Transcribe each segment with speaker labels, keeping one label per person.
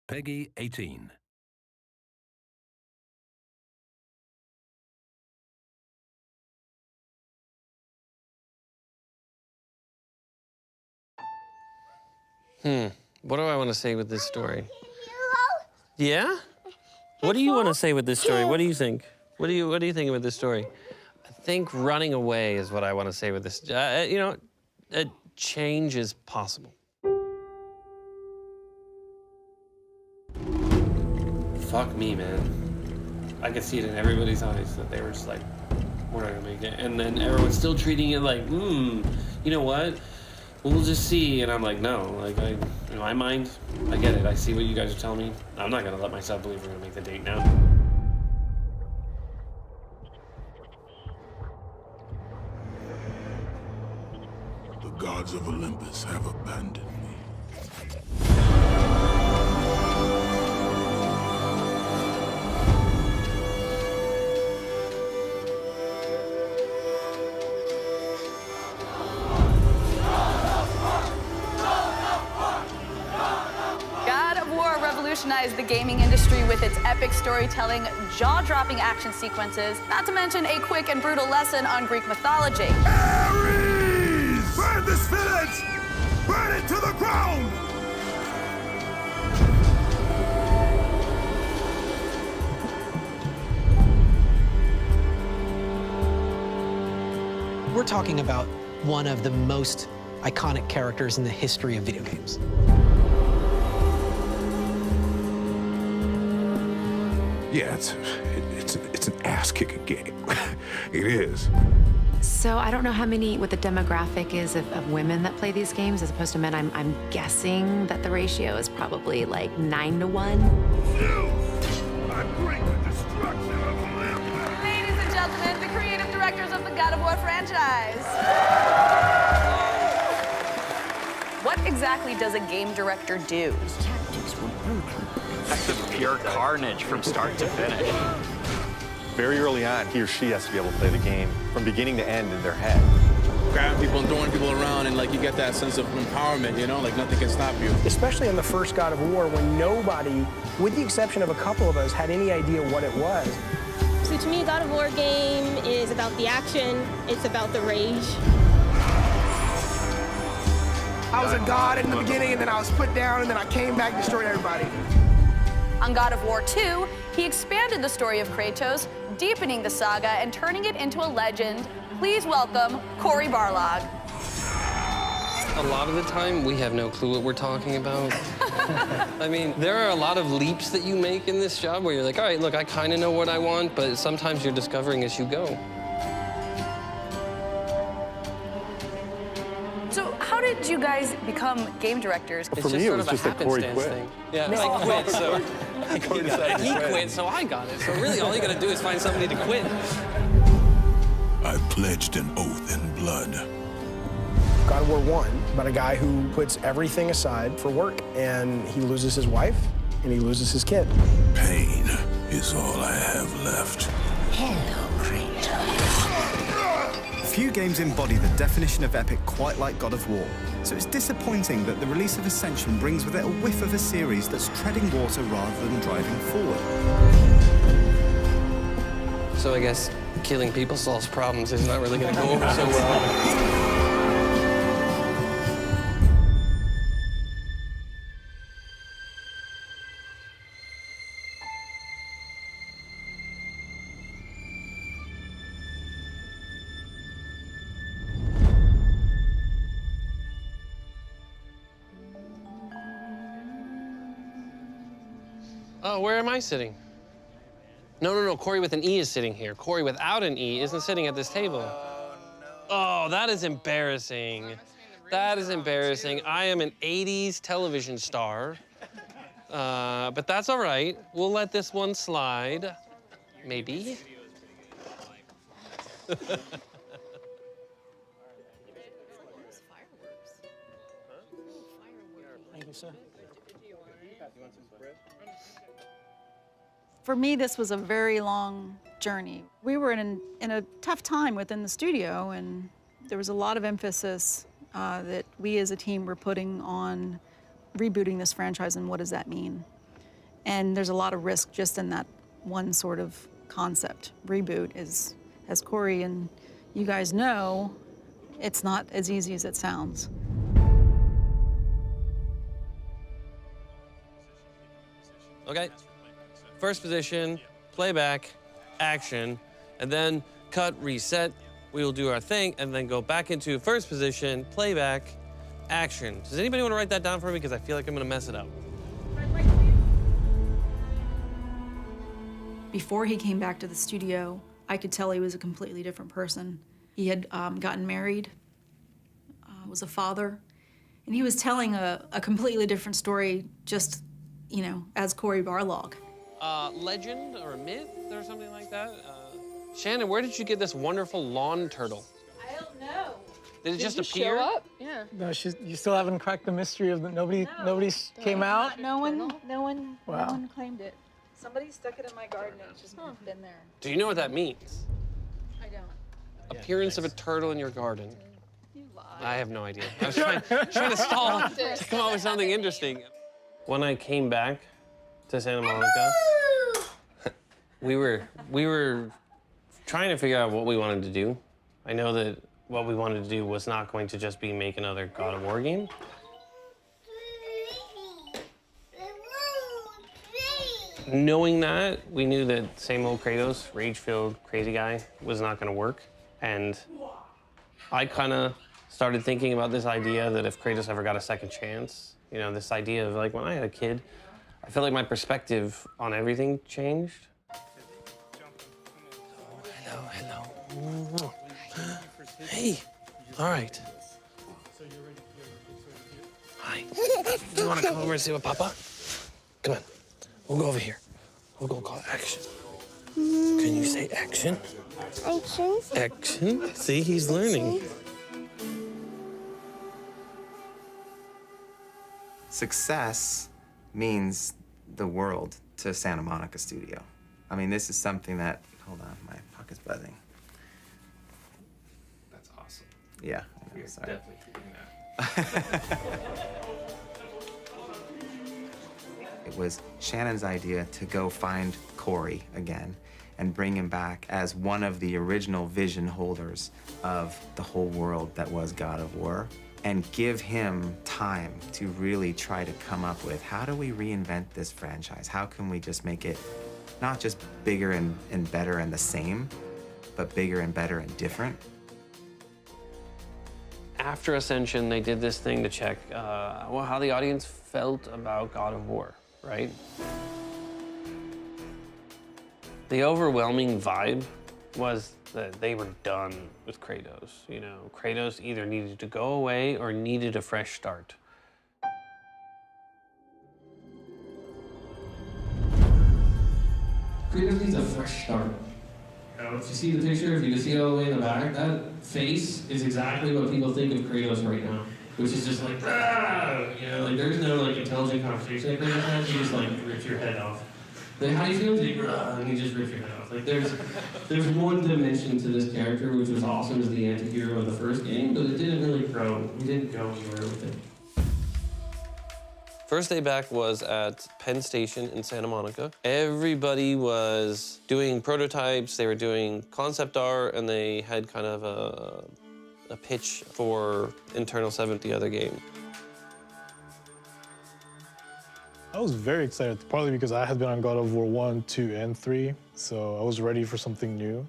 Speaker 1: Peggy 18.
Speaker 2: What do I want to say with this story? Yeah? What do you want to say with this story? What do you think? What do you think about this story? I think running away is what I want to say with this. You know, change is possible. Fuck me, man. I could see it in everybody's eyes that they were just like, we're not gonna make it. And then everyone's still treating it like, you know what? We'll just see. And I'm like, no, like, in my mind, I get it. I see what you guys are telling me. I'm not gonna let myself believe we're gonna make the date now.
Speaker 3: The gods of Olympus have abandoned me.
Speaker 4: Revolutionized the gaming industry with its epic storytelling, jaw-dropping action sequences, not to mention a quick and brutal lesson on Greek mythology.
Speaker 3: Ares! Burn this village! Burn it to the ground!
Speaker 5: We're talking about one of the most iconic characters in the history of video games.
Speaker 3: Yeah, it's an ass-kicking game. It is.
Speaker 6: So I don't know what the demographic is of women that play these games as opposed to men. I'm guessing that the ratio is probably like 9 to 1.
Speaker 3: I bring the destruction of Olympus.
Speaker 4: Ladies and gentlemen, the creative directors of the God of War franchise. What exactly does a game director do?
Speaker 7: His tactics were brutal. That's pure carnage from start to finish.
Speaker 8: Very early on, he or she has to be able to play the game from beginning to end in their head.
Speaker 9: Grabbing people and throwing people around, and like you get that sense of empowerment, you know, like nothing can stop you.
Speaker 10: Especially in the first God of War, when nobody, with the exception of a couple of us, had any idea what it was.
Speaker 11: So to me, a God of War game is about the action, it's about the rage.
Speaker 10: I was a god in the beginning, and then I was put down, and then I came back, destroyed everybody.
Speaker 4: On God of War 2, he expanded the story of Kratos, deepening the saga and turning it into a legend. Please welcome Cory Barlog.
Speaker 2: A lot of the time, we have no clue what we're talking about. I mean, there are a lot of leaps that you make in this job where you're like, all right, look, I kind of know what I want, but sometimes you're discovering as you go.
Speaker 4: So how did you guys become game directors?
Speaker 8: For me, it was just that Cory quit.
Speaker 2: Thing. Yeah, I quit, so he quit, so I got it. So really, all you gotta do is find somebody to quit.
Speaker 3: I pledged an oath in blood.
Speaker 10: God of War 1, about a guy who puts everything aside for work, and he loses his wife, and he loses his kid.
Speaker 3: Pain is all I have left.
Speaker 7: Hello, Kratos.
Speaker 12: Few games embody the definition of epic quite like God of War, so it's disappointing that the release of Ascension brings with it a whiff of a series that's treading water rather than driving forward.
Speaker 2: So I guess killing people solves problems is not really gonna go over so well. Oh, where am I sitting? No, Cory with an E is sitting here. Cory without an E isn't sitting at this table. Oh, that is embarrassing. That is embarrassing. I am an 80s television star, but that's all right. We'll let this one slide, maybe.
Speaker 10: Thank you, sir.
Speaker 13: For me, this was a very long journey. We were in a tough time within the studio, and there was a lot of emphasis that we as a team were putting on rebooting this franchise and what does that mean. And there's a lot of risk just in that one sort of concept. Reboot is, as Corey and you guys know, it's not as easy as it sounds.
Speaker 2: Okay, first position, playback, action, and then cut, reset. We will do our thing, and then go back into first position, playback, action. Does anybody want to write that down for me? Because I feel like I'm gonna mess it up.
Speaker 13: Before he came back to the studio, I could tell he was a completely different person. He had gotten married, was a father, and he was telling a completely different story just, you know, as Corey Barlog.
Speaker 2: Legend or a myth or something like that? Shannon, where did you get this wonderful lawn turtle?
Speaker 13: I don't know.
Speaker 2: Did it just appear?
Speaker 1: Show up? Yeah.
Speaker 14: No, you still haven't cracked the mystery of the nobody came out?
Speaker 13: No one claimed it.
Speaker 1: Somebody stuck it in my garden and it's just been there.
Speaker 2: Do you know what that means?
Speaker 1: I don't.
Speaker 2: Appearance of a turtle in your garden. You lie. I have no idea. I was trying to stall to come up with something interesting. When I came back to Santa Monica, we were trying to figure out what we wanted to do. I know that what we wanted to do was not going to just be make another God of War game. Knowing that, we knew that same old Kratos, rage-filled, crazy guy, was not going to work. And I kind of started thinking about this idea that if Kratos ever got a second chance, you know, this idea of like when I had a kid, I felt like my perspective on everything changed. Hello. Hey, all right. Hi. Do you want to come over and see what Papa? Come on. We'll go over here. We'll go call action. Can you say action?
Speaker 15: Action.
Speaker 2: Action. See, he's learning.
Speaker 16: Success means the world to Santa Monica Studio. I mean, this is something that, hold on, my pocket's buzzing.
Speaker 2: That's awesome.
Speaker 16: Yeah, I know, sorry.
Speaker 2: Definitely keeping that.
Speaker 16: It was Shannon's idea to go find Corey again and bring him back as one of the original vision holders of the whole world that was God of War, and give him time to really try to come up with, how do we reinvent this franchise? How can we just make it not just bigger and better and the same, but bigger and better and different?
Speaker 2: After Ascension, they did this thing to check how the audience felt about God of War, right? The overwhelming vibe was that they were done with Kratos. You know, Kratos either needed to go away or needed a fresh start. Kratos needs a fresh start. You know, if you see the picture, if you can see it all the way in the back, that face is exactly what people think of Kratos right now, which is just like, ah! You know, like there's no like intelligent conversation that Kratos has. You just like rip your head off. Like, how do you feel? Like, and you just rip your head off. Like there's one dimension to this character which was awesome as the anti-hero of the first game, but it didn't really grow. We didn't go anywhere with it. First day back was at Penn Station in Santa Monica. Everybody was doing prototypes, they were doing concept art, and they had kind of a pitch for Internal 7, the other game.
Speaker 17: I was very excited, partly because I had been on God of War 1, 2, and 3, so I was ready for something new. And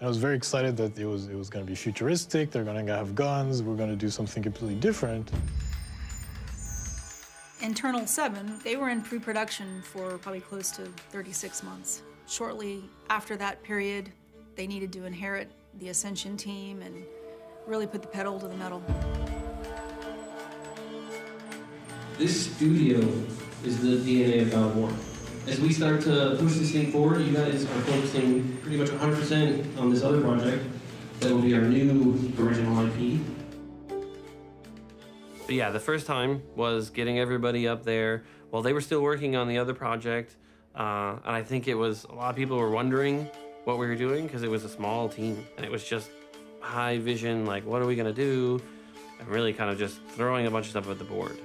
Speaker 17: I was very excited that it was going to be futuristic, they're going to have guns, we're going to do something completely different.
Speaker 13: Internal 7, they were in pre-production for probably close to 36 months. Shortly after that period, they needed to inherit the Ascension team and really put the pedal to the metal.
Speaker 2: This studio is the DNA of God of War. As we start to push this thing forward, you guys are focusing pretty much 100% on this other project that will be our new original IP. But yeah, the first time was getting everybody up there while they were still working on the other project. And I think it was, a lot of people were wondering what we were doing because it was a small team and it was just high vision, like what are we gonna do? And really kind of just throwing a bunch of stuff at the board.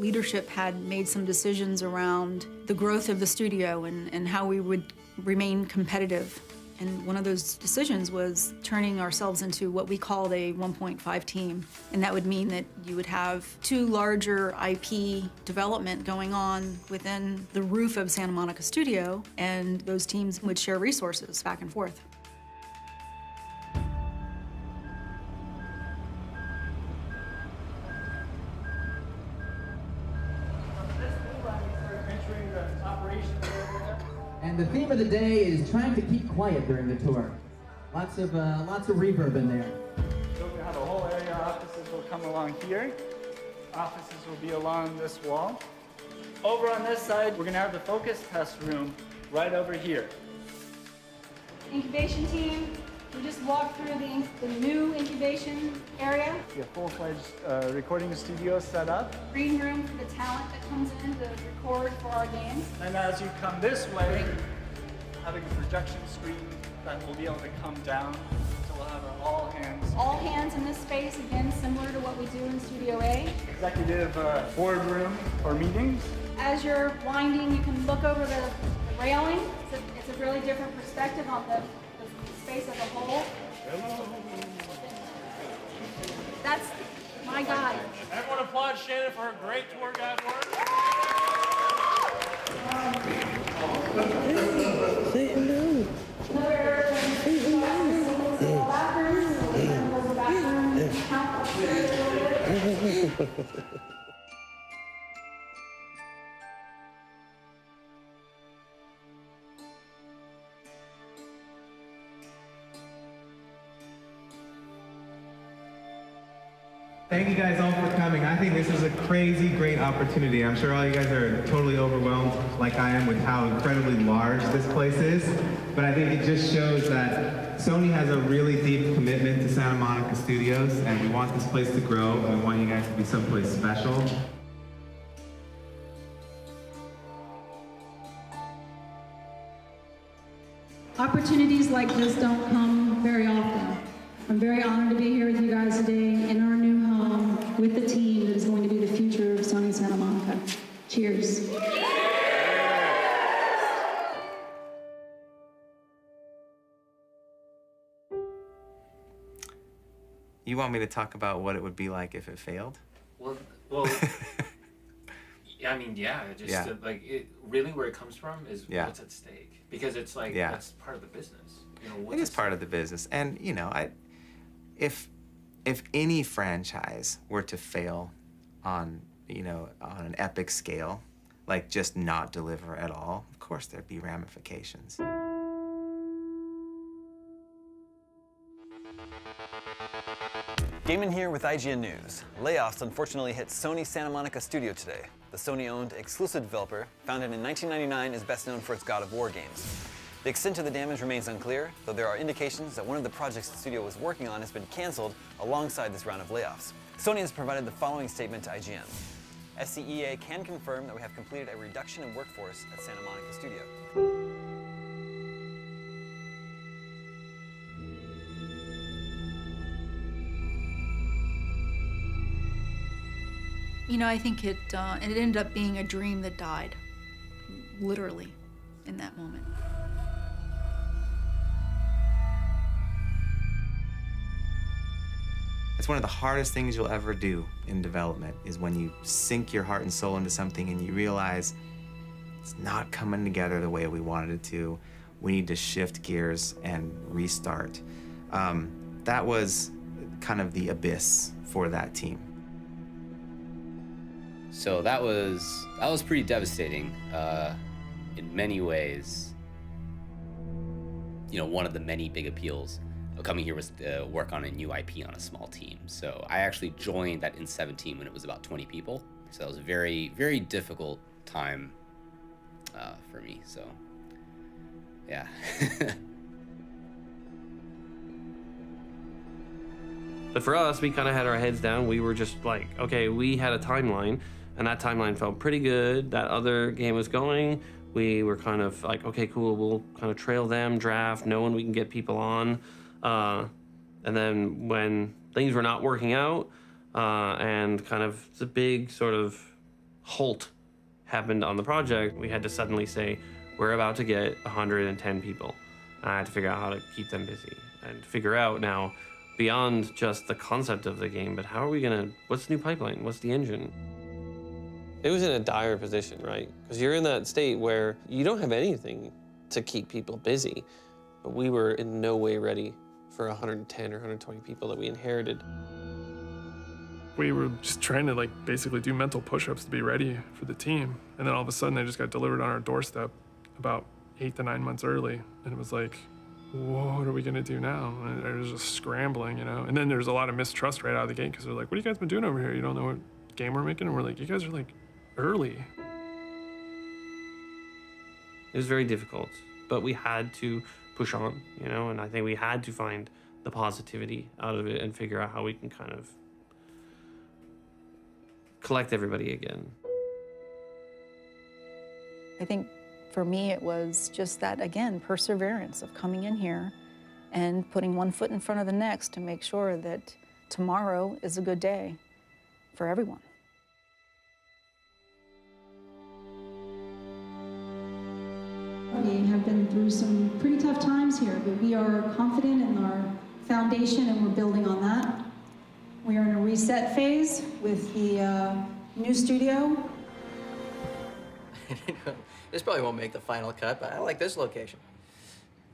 Speaker 13: leadership had made some decisions around the growth of the studio and how we would remain competitive. And one of those decisions was turning ourselves into what we called a 1.5 team. And that would mean that you would have 2 larger IP development going on within the roof of Santa Monica Studio, and those teams would share resources back and forth.
Speaker 15: And the theme of the day is trying to keep quiet during the tour. Lots of reverb in there.
Speaker 18: So we have a whole area. Offices will come along here. Offices will be along this wall. Over on this side, we're gonna have the focus test room right over here.
Speaker 13: Incubation team, we just walked through the new incubation area.
Speaker 18: We have full-fledged recording studio set up.
Speaker 13: Green room for the talent that comes in to record for our games.
Speaker 18: And as you come this way, having a projection screen that will be able to come down, so we'll have our all hands.
Speaker 13: All hands in this space, again, similar to what we do in Studio A.
Speaker 18: Executive boardroom for meetings.
Speaker 13: As you're winding, you can look over the railing. It's a really different perspective on the space as a whole. That's my guide.
Speaker 2: Everyone applaud Shannon for her great tour guide work.
Speaker 19: Say hello.
Speaker 20: Thank you guys all for coming. I think this is a crazy great opportunity. I'm sure all you guys are totally overwhelmed like I am with how incredibly large this place is. But I think it just shows that Sony has a really deep commitment to Santa Monica Studios, and we want this place to grow, and we want you guys to be someplace special.
Speaker 21: Opportunities like this don't come very often. I'm very honored to be here with you guys today in our new home with the team that is going to be the future of Sony Santa Monica. Cheers.
Speaker 16: You want me to talk about what it would be like if it failed?
Speaker 22: Well, I mean, yeah, just
Speaker 16: Yeah.
Speaker 22: really where it comes from is
Speaker 16: Yeah.
Speaker 22: what's at stake, because it's like
Speaker 16: Yeah.
Speaker 22: that's part of the business. You know,
Speaker 16: It
Speaker 22: what's
Speaker 16: is
Speaker 22: at
Speaker 16: part of the business, and you know, if any franchise were to fail on on an epic scale, like just not deliver at all, of course there'd be ramifications.
Speaker 23: Gaiman here with IGN News. Layoffs unfortunately hit Sony Santa Monica studio today. The Sony-owned exclusive developer, founded in 1999, is best known for its God of War games. The extent of the damage remains unclear, though there are indications that one of the projects the studio was working on has been canceled alongside this round of layoffs. Sony has provided the following statement to IGN. SCEA can confirm that we have completed a reduction in workforce at Santa Monica Studio.
Speaker 13: You know, I think it ended up being a dream that died, literally, in that moment.
Speaker 16: It's one of the hardest things you'll ever do in development, is when you sink your heart and soul into something and you realize it's not coming together the way we wanted it to. We need to shift gears and restart. That was kind of the abyss for that team.
Speaker 24: So that was pretty devastating in many ways. You know, one of the many big appeals of coming here was to work on a new IP on a small team. So I actually joined that in-7 team when it was about 20 people. So that was a very, very difficult time for me. So, yeah.
Speaker 2: But for us, we kind of had our heads down. We were just like, okay, we had a timeline, and that timeline felt pretty good. That other game was going. We were kind of like, okay, cool, we'll kind of trail them, draft, know when we can get people on. And then when things were not working out, and kind of the big sort of halt happened on the project, we had to suddenly say, we're about to get 110 people. And I had to figure out how to keep them busy and figure out now, beyond just the concept of the game, but how are we gonna, what's the new pipeline? What's the engine? It was in a dire position, right? Because you're in that state where you don't have anything to keep people busy, but we were in no way ready for 110 or 120 people that we inherited.
Speaker 5: We were just trying to basically do mental push-ups to be ready for the team. And then all of a sudden they just got delivered on our doorstep about 8 to 9 months early. And it was like, what are we gonna do now? And it was just scrambling, you know? And then there's a lot of mistrust right out of the gate because they're like, what have you guys been doing over here? You don't know what game we're making? And we're like, you guys are early.
Speaker 2: It was very difficult, but we had to push on, you know? And I think we had to find the positivity out of it and figure out how we can kind of collect everybody again.
Speaker 13: I think for me, it was just that, again, perseverance of coming in here and putting one foot in front of the next to make sure that tomorrow is a good day for everyone.
Speaker 21: We have been through some pretty tough times here, but we are confident in our foundation and we're building on that. We are in a reset phase with the new studio.
Speaker 6: This probably won't make the final cut, but I like this location.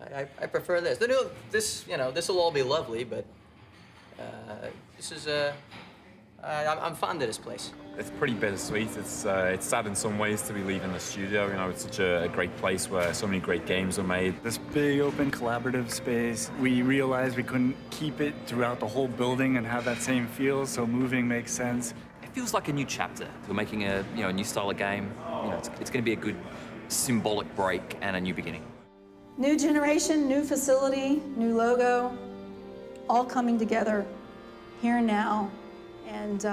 Speaker 6: I prefer this. This will all be lovely, but this is I'm fond of this place.
Speaker 9: It's pretty bittersweet. It's sad in some ways to be leaving the studio. You know, it's such a great place where so many great games are made.
Speaker 18: This big, open, collaborative space. We realized we couldn't keep it throughout the whole building and have that same feel, so moving makes sense.
Speaker 19: It feels like a new chapter. We're making a new style of game. It's going to be a good symbolic break and a new beginning.
Speaker 21: New generation, new facility, new logo, all coming together here and now. And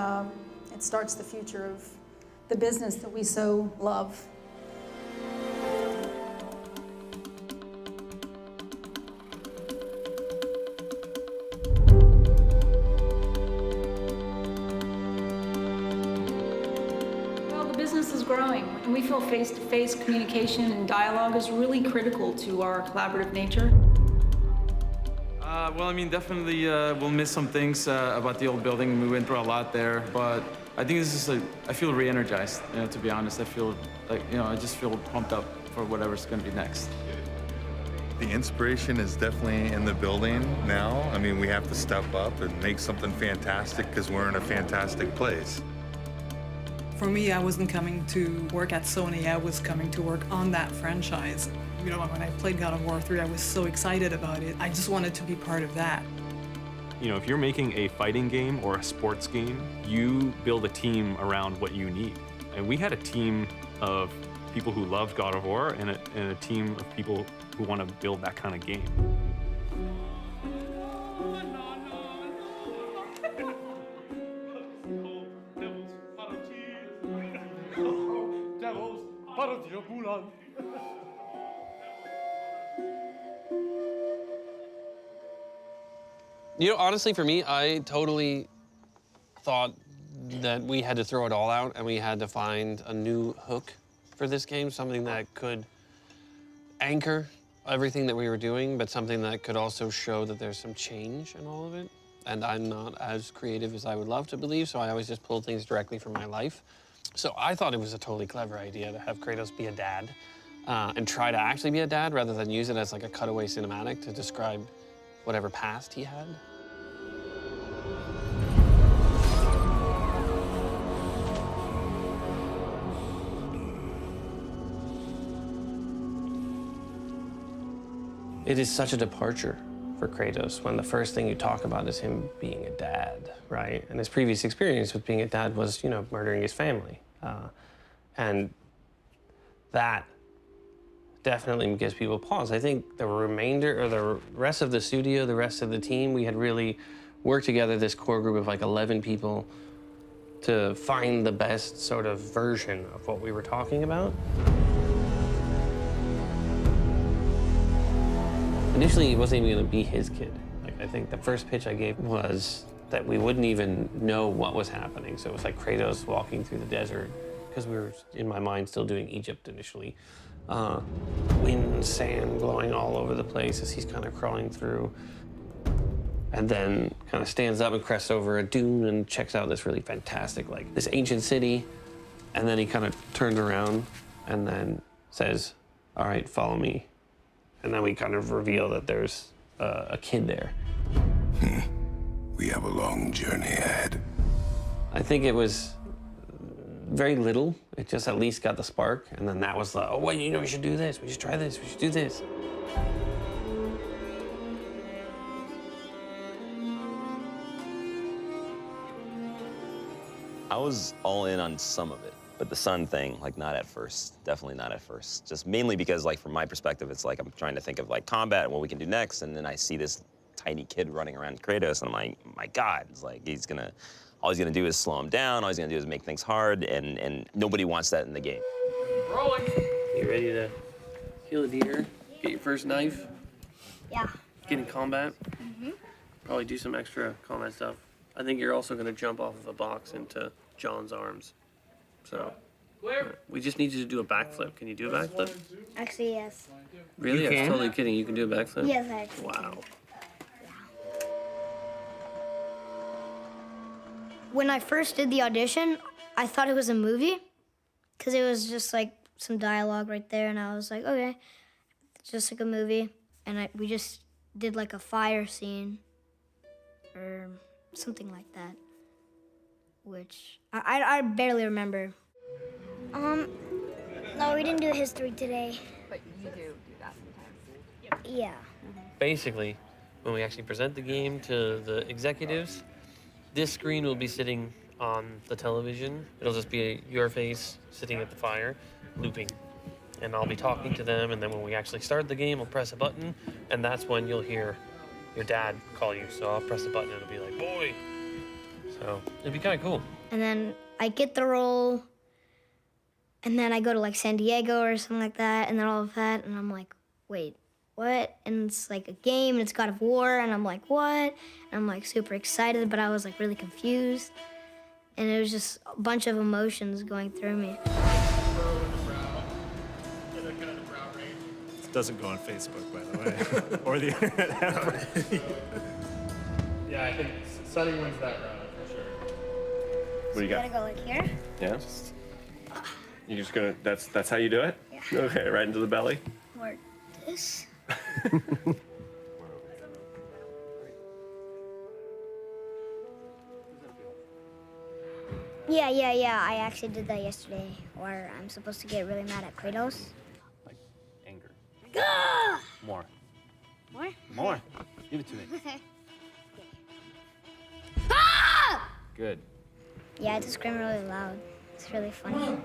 Speaker 21: it starts the future of the business that we so love. Well, the business is growing, and we feel face-to-face communication and dialogue is really critical to our collaborative nature.
Speaker 25: Well, I mean, definitely we'll miss some things about the old building. We went through a lot there, but I think this is I feel re-energized, to be honest. I feel I just feel pumped up for whatever's going to be next.
Speaker 8: The inspiration is definitely in the building now. I mean, we have to step up and make something fantastic because we're in a fantastic place.
Speaker 26: For me, I wasn't coming to work at Sony. I was coming to work on that franchise. When I played God of War 3, I was so excited about it. I just wanted to be part of that.
Speaker 27: If you're making a fighting game or a sports game, you build a team around what you need. And we had a team of people who loved God of War and a team of people who want to build that kind of game.
Speaker 2: Honestly, for me, I totally thought that we had to throw it all out and we had to find a new hook for this game, something that could anchor everything that we were doing, but something that could also show that there's some change in all of it. And I'm not as creative as I would love to believe, so I always just pull things directly from my life. So I thought it was a totally clever idea to have Kratos be a dad and try to actually be a dad rather than use it as like a cutaway cinematic to describe whatever past he had. It is such a departure for Kratos when the first thing you talk about is him being a dad, right? And his previous experience with being a dad was, murdering his family. And that definitely gives people pause. I think the remainder, or the rest of the studio, the rest of the team, we had really worked together, this core group of like 11 people, to find the best sort of version of what we were talking about. Initially, it wasn't even gonna be his kid. I think the first pitch I gave was that we wouldn't even know what was happening. So it was like Kratos walking through the desert, because we were, in my mind, still doing Egypt initially. Wind, sand blowing all over the place as he's kind of crawling through. And then kind of stands up and crests over a dune and checks out this really fantastic, like, this ancient city. And then he kind of turns around and then says, all right, follow me. And then we kind of reveal that there's a kid there.
Speaker 3: We have a long journey ahead.
Speaker 2: I think it was very little. It just at least got the spark. And then that was the, oh, wait, you know, we should do this. We should try this. We should do this.
Speaker 4: I was all in on some of it, but the sun thing, like, not at first. Definitely not at first. Just mainly because, like, from my perspective, it's like I'm trying to think of, like, combat and what we can do next, and then I see this tiny kid running around Kratos, and I'm like, my God, it's like all he's gonna do is slow him down, all he's gonna do is make things hard, and nobody wants that in the game.
Speaker 2: Rolling. You ready to kill a deer? Get your first knife?
Speaker 7: Yeah.
Speaker 2: Get in combat? Probably do some extra combat stuff. I think you're also gonna jump off of a box into John's arms. So, we just need you to do a backflip. Can you do a backflip?
Speaker 7: Actually, yes.
Speaker 2: Really?
Speaker 7: You
Speaker 2: I'm
Speaker 7: can?
Speaker 2: totally kidding. You can do a backflip?
Speaker 7: Yes, I actually
Speaker 2: Wow.
Speaker 7: can. When I first did the audition, I thought it was a movie because it was just like some dialogue right there, and I was like, okay, it's just like a movie. And we just did like a fire scene or something like that, which I barely remember. No, we didn't do history today.
Speaker 1: But you do that sometimes.
Speaker 7: Yeah.
Speaker 2: Basically, when we actually present the game to the executives, this screen will be sitting on the television. It'll just be your face sitting at the fire, looping. And I'll be talking to them, and then when we actually start the game, I'll press a button, and that's when you'll hear your dad call you. So I'll press the button, and it'll be like, boy. So it'd be kind of cool.
Speaker 7: And then I get the role, and then I go to like San Diego or something like that, and then all of that, and I'm like, wait, what? And it's like a game, and it's God of War, and I'm like, what? And I'm like super excited, but I was like really confused. And it was just a bunch of emotions going through me.
Speaker 10: It doesn't go on Facebook, by the way, or the internet.
Speaker 5: Yeah, I think Sunny wins that round for sure.
Speaker 10: What do you got?
Speaker 7: Gotta go like here?
Speaker 10: Yeah. You're just gonna. That's how you do it.
Speaker 7: Yeah.
Speaker 10: Okay, right into the belly.
Speaker 7: Or this. Yeah. I actually did that yesterday, where I'm supposed to get really mad at Kratos.
Speaker 10: Anger.
Speaker 7: Ah!
Speaker 10: More.
Speaker 7: More?
Speaker 10: More. Give it to me.
Speaker 7: Ah!
Speaker 10: Good.
Speaker 7: Yeah, I just scream really loud. It's really funny.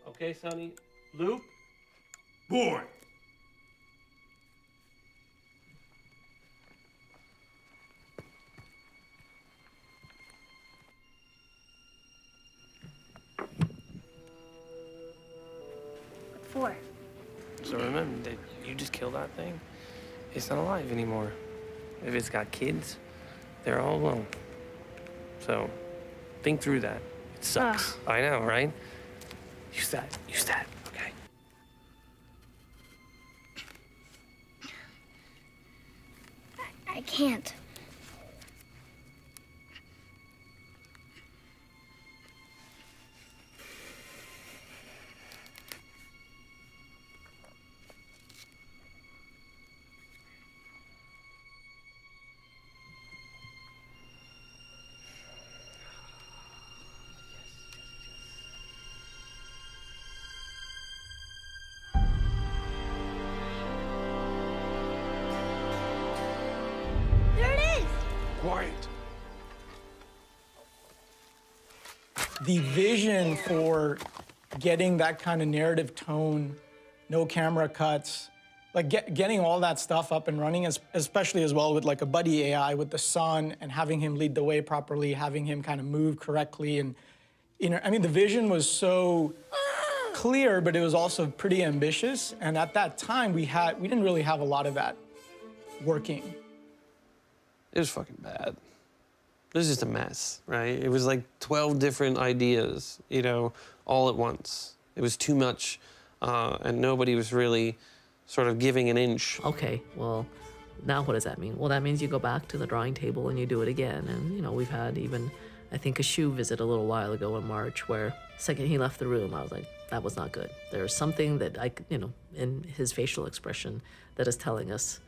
Speaker 2: Okay, Sonny. Loop.
Speaker 10: Boy.
Speaker 7: What for?
Speaker 2: So remember that you just killed that thing. It's not alive anymore. If it's got kids, they're all alone. So think through that. It sucks. I know, right? Use that. Okay.
Speaker 7: I can't. There it is!
Speaker 10: Quiet.
Speaker 11: The vision for getting that kind of narrative tone, no camera cuts, like getting all that stuff up and running, especially as well with like a buddy AI with the sun and having him lead the way properly, having him kind of move correctly. And, you know, I mean, the vision was so clear, but it was also pretty ambitious. And at that time, we didn't really have a lot of that working.
Speaker 2: It was fucking bad. It was just a mess, right? It was like 12 different ideas, you know, all at once. It was too much, and nobody was really sort of giving an inch.
Speaker 12: Okay, well, now what does that mean? Well, that means you go back to the drawing table and you do it again. And, you know, we've had even, I think, a shoe visit a little while ago in March where the second he left the room, I was like, that was not good. There's something that you know, in his facial expression that is telling us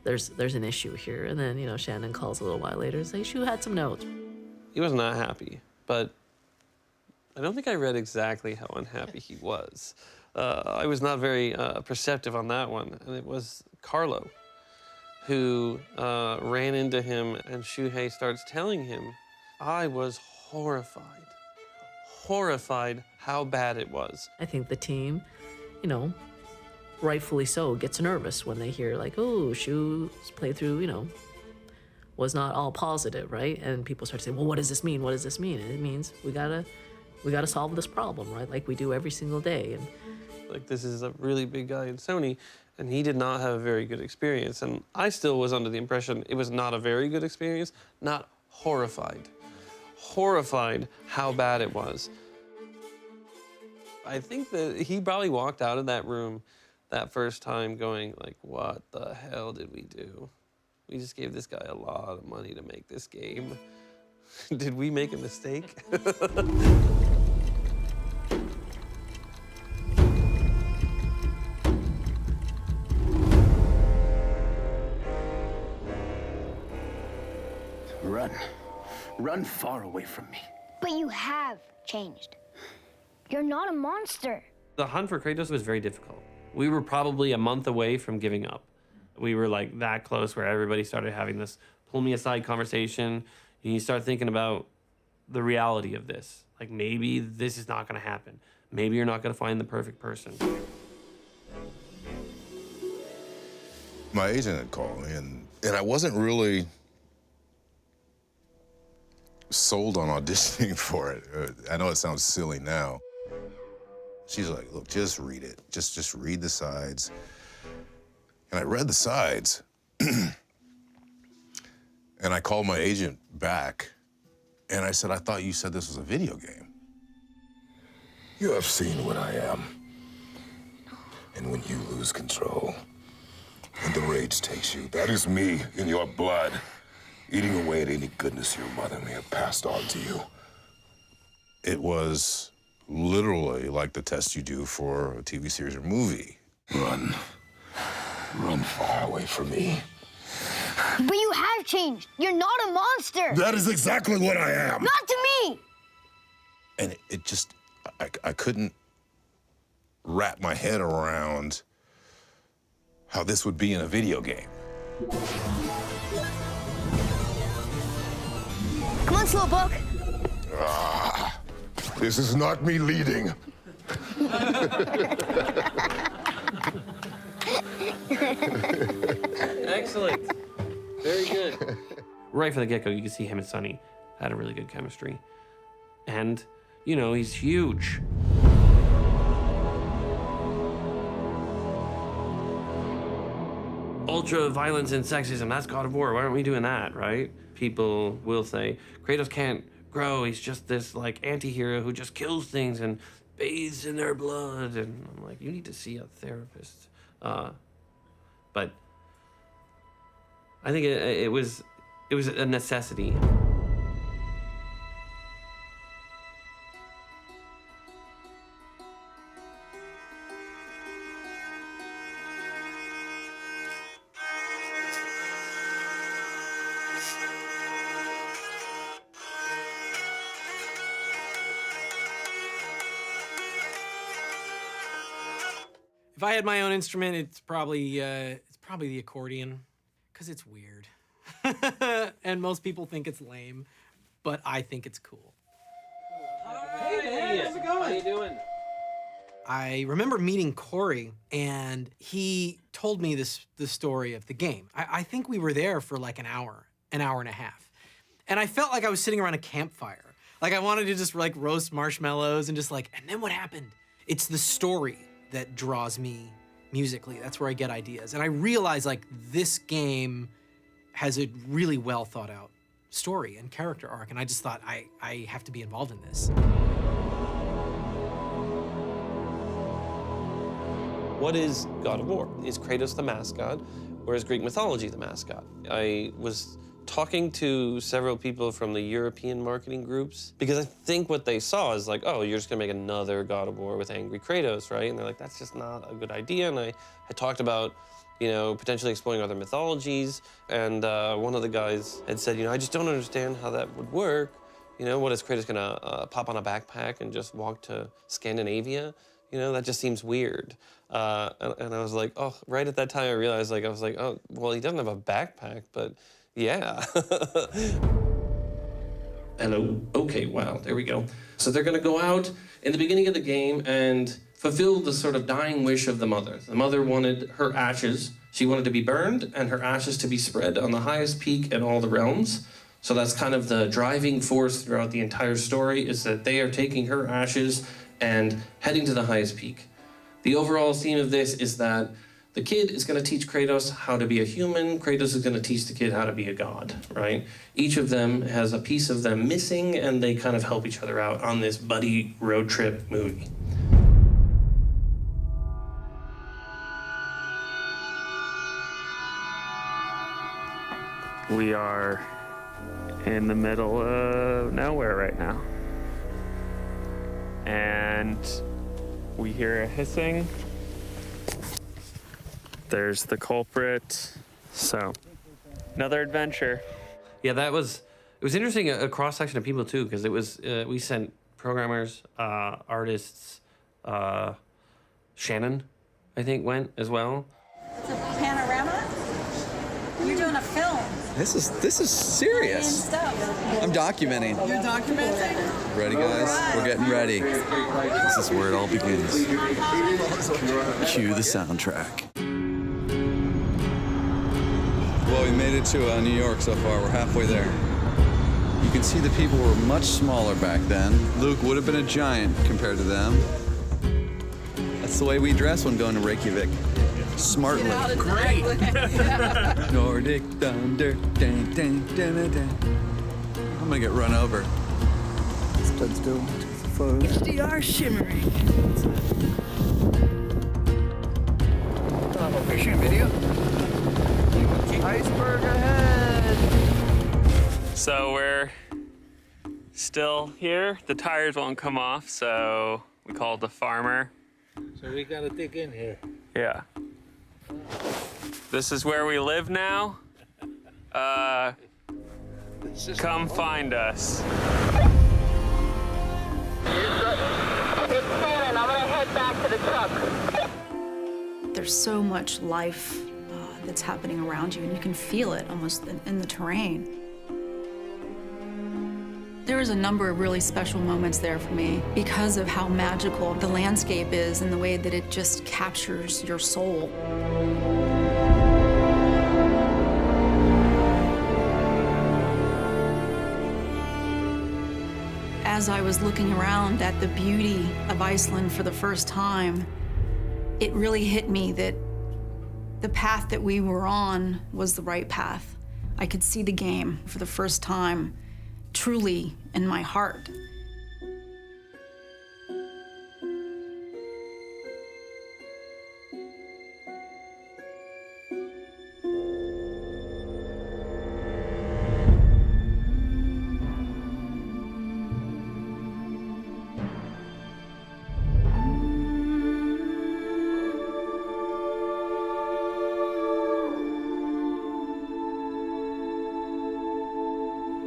Speaker 12: there's an issue here. And then, you know, Shannon calls a little while later and says, Shu had some notes.
Speaker 2: He was not happy, but I don't think I read exactly how unhappy he was. I was not very perceptive on that one, and it was Carlo who ran into him, and Shuhei starts telling him. I was horrified how bad it was.
Speaker 12: I think the team, you know, rightfully so, gets nervous when they hear like, oh, Shu's playthrough, you know, was not all positive, right? And people start to say, well, what does this mean? What does this mean? And it means we gotta solve this problem, right? Like we do every single day. And
Speaker 2: like, this is a really big guy in Sony, and he did not have a very good experience. And I still was under the impression it was not a very good experience, not horrified. Horrified how bad it was. I think that he probably walked out of that room that first time going like, what the hell did we do? We just gave this guy a lot of money to make this game. Did we make a mistake?
Speaker 3: Run. Run far away from me.
Speaker 7: But you have changed. You're not a monster.
Speaker 2: The hunt for Kratos was very difficult. We were probably a month away from giving up. We were like that close where everybody started having this pull me aside conversation, and you start thinking about the reality of this. Like, maybe this is not gonna happen. Maybe you're not gonna find the perfect person.
Speaker 3: My agent had called me, and I wasn't really sold on auditioning for it. I know it sounds silly now. She's like, look, just read it. Just read the sides. And I read the sides, and I called my agent back, and I said, I thought you said this was a video game.
Speaker 14: You have seen what I am. And when you lose control, and the rage takes you, that is me in your blood, eating away at any goodness your mother may have passed on to you.
Speaker 3: It was literally like the test you do for a TV series or movie.
Speaker 14: Run. Run far away from me.
Speaker 7: But you have changed. You're not a monster.
Speaker 14: That is exactly what I am.
Speaker 7: Not to me.
Speaker 3: And it just, I couldn't wrap my head around how this would be in a video game.
Speaker 7: Come on, Slowpoke.
Speaker 14: Ah, this is not me leading.
Speaker 2: Excellent. Very good. Right from the get-go, you could see him and Sonny had a really good chemistry. And, you know, he's huge. Ultra violence and sexism, that's God of War. Why aren't we doing that, right? People will say, Kratos can't grow. He's just this, like, anti-hero who just kills things and bathes in their blood. And I'm like, you need to see a therapist. But I think it was a necessity.
Speaker 15: If I had my own instrument, it's probably the accordion, because it's weird. And most people think it's lame, but I think it's cool.
Speaker 2: Hey, man, how's it going? How you doing?
Speaker 15: I remember meeting Corey, and he told me the story of the game. I think we were there for like an hour and a half. And I felt like I was sitting around a campfire. Like I wanted to just like roast marshmallows and just like, and then what happened? It's the story that draws me musically. That's where I get ideas. And I realize like this game has a really well thought out story and character arc, and I just thought, I have to be involved in this.
Speaker 2: What is God of War? Is Kratos the mascot, or is Greek mythology the mascot? I was talking to several people from the European marketing groups, because I think what they saw is like, oh, you're just gonna make another God of War with angry Kratos, right? And they're like, that's just not a good idea. And I had talked about, you know, potentially exploring other mythologies. And one of the guys had said, you know, I just don't understand how that would work. You know, what is Kratos gonna pop on a backpack and just walk to Scandinavia? You know, that just seems weird. And I was like, oh, right at that time I realized, like, I was like, oh, well, he doesn't have a backpack, but yeah. Hello, okay, wow, there we go. So they're gonna go out in the beginning of the game and fulfill the sort of dying wish of the mother. The mother wanted her ashes. She wanted to be burned and her ashes to be spread on the highest peak in all the realms. So that's kind of the driving force throughout the entire story, is that they are taking her ashes and heading to the highest peak. The overall theme of this is that the kid is going to teach Kratos how to be a human. Kratos is going to teach the kid how to be a god, right? Each of them has a piece of them missing, and they kind of help each other out on this buddy road trip movie.
Speaker 27: We are in the middle of nowhere right now. And we hear a hissing. There's the culprit. So, another adventure.
Speaker 2: Yeah, it was interesting, a cross-section of people too, because it was, we sent programmers, artists, Shannon, I think, went as well.
Speaker 21: It's a panorama? You're doing a film.
Speaker 13: This is serious. I'm documenting.
Speaker 21: You're documenting?
Speaker 13: Ready, guys? We're getting ready. This is where it all begins. Cue the soundtrack. Well, we made it to New York so far. We're halfway there. You can see the people were much smaller back then. Luke would have been a giant compared to them. That's the way we dress when going to Reykjavik. Smartly.
Speaker 21: Great.
Speaker 13: Nordic thunder. Dun, dun, dun, dun, dun. I'm gonna get run over. Stood still.
Speaker 21: HDR shimmering.
Speaker 13: Picture video.
Speaker 27: Iceberg ahead. So we're still here. The tires won't come off, so we called the farmer.
Speaker 16: So we gotta dig in here.
Speaker 27: Yeah. This is where we live now. Come find us.
Speaker 21: It's Shannon. I'm gonna head back to the truck.
Speaker 17: There's so much life that's happening around you, and you can feel it almost in the terrain. There was a number of really special moments there for me because of how magical the landscape is and the way that it just captures your soul. As I was looking around at the beauty of Iceland for the first time, it really hit me that the path that we were on was the right path. I could see the game for the first time, truly in my heart.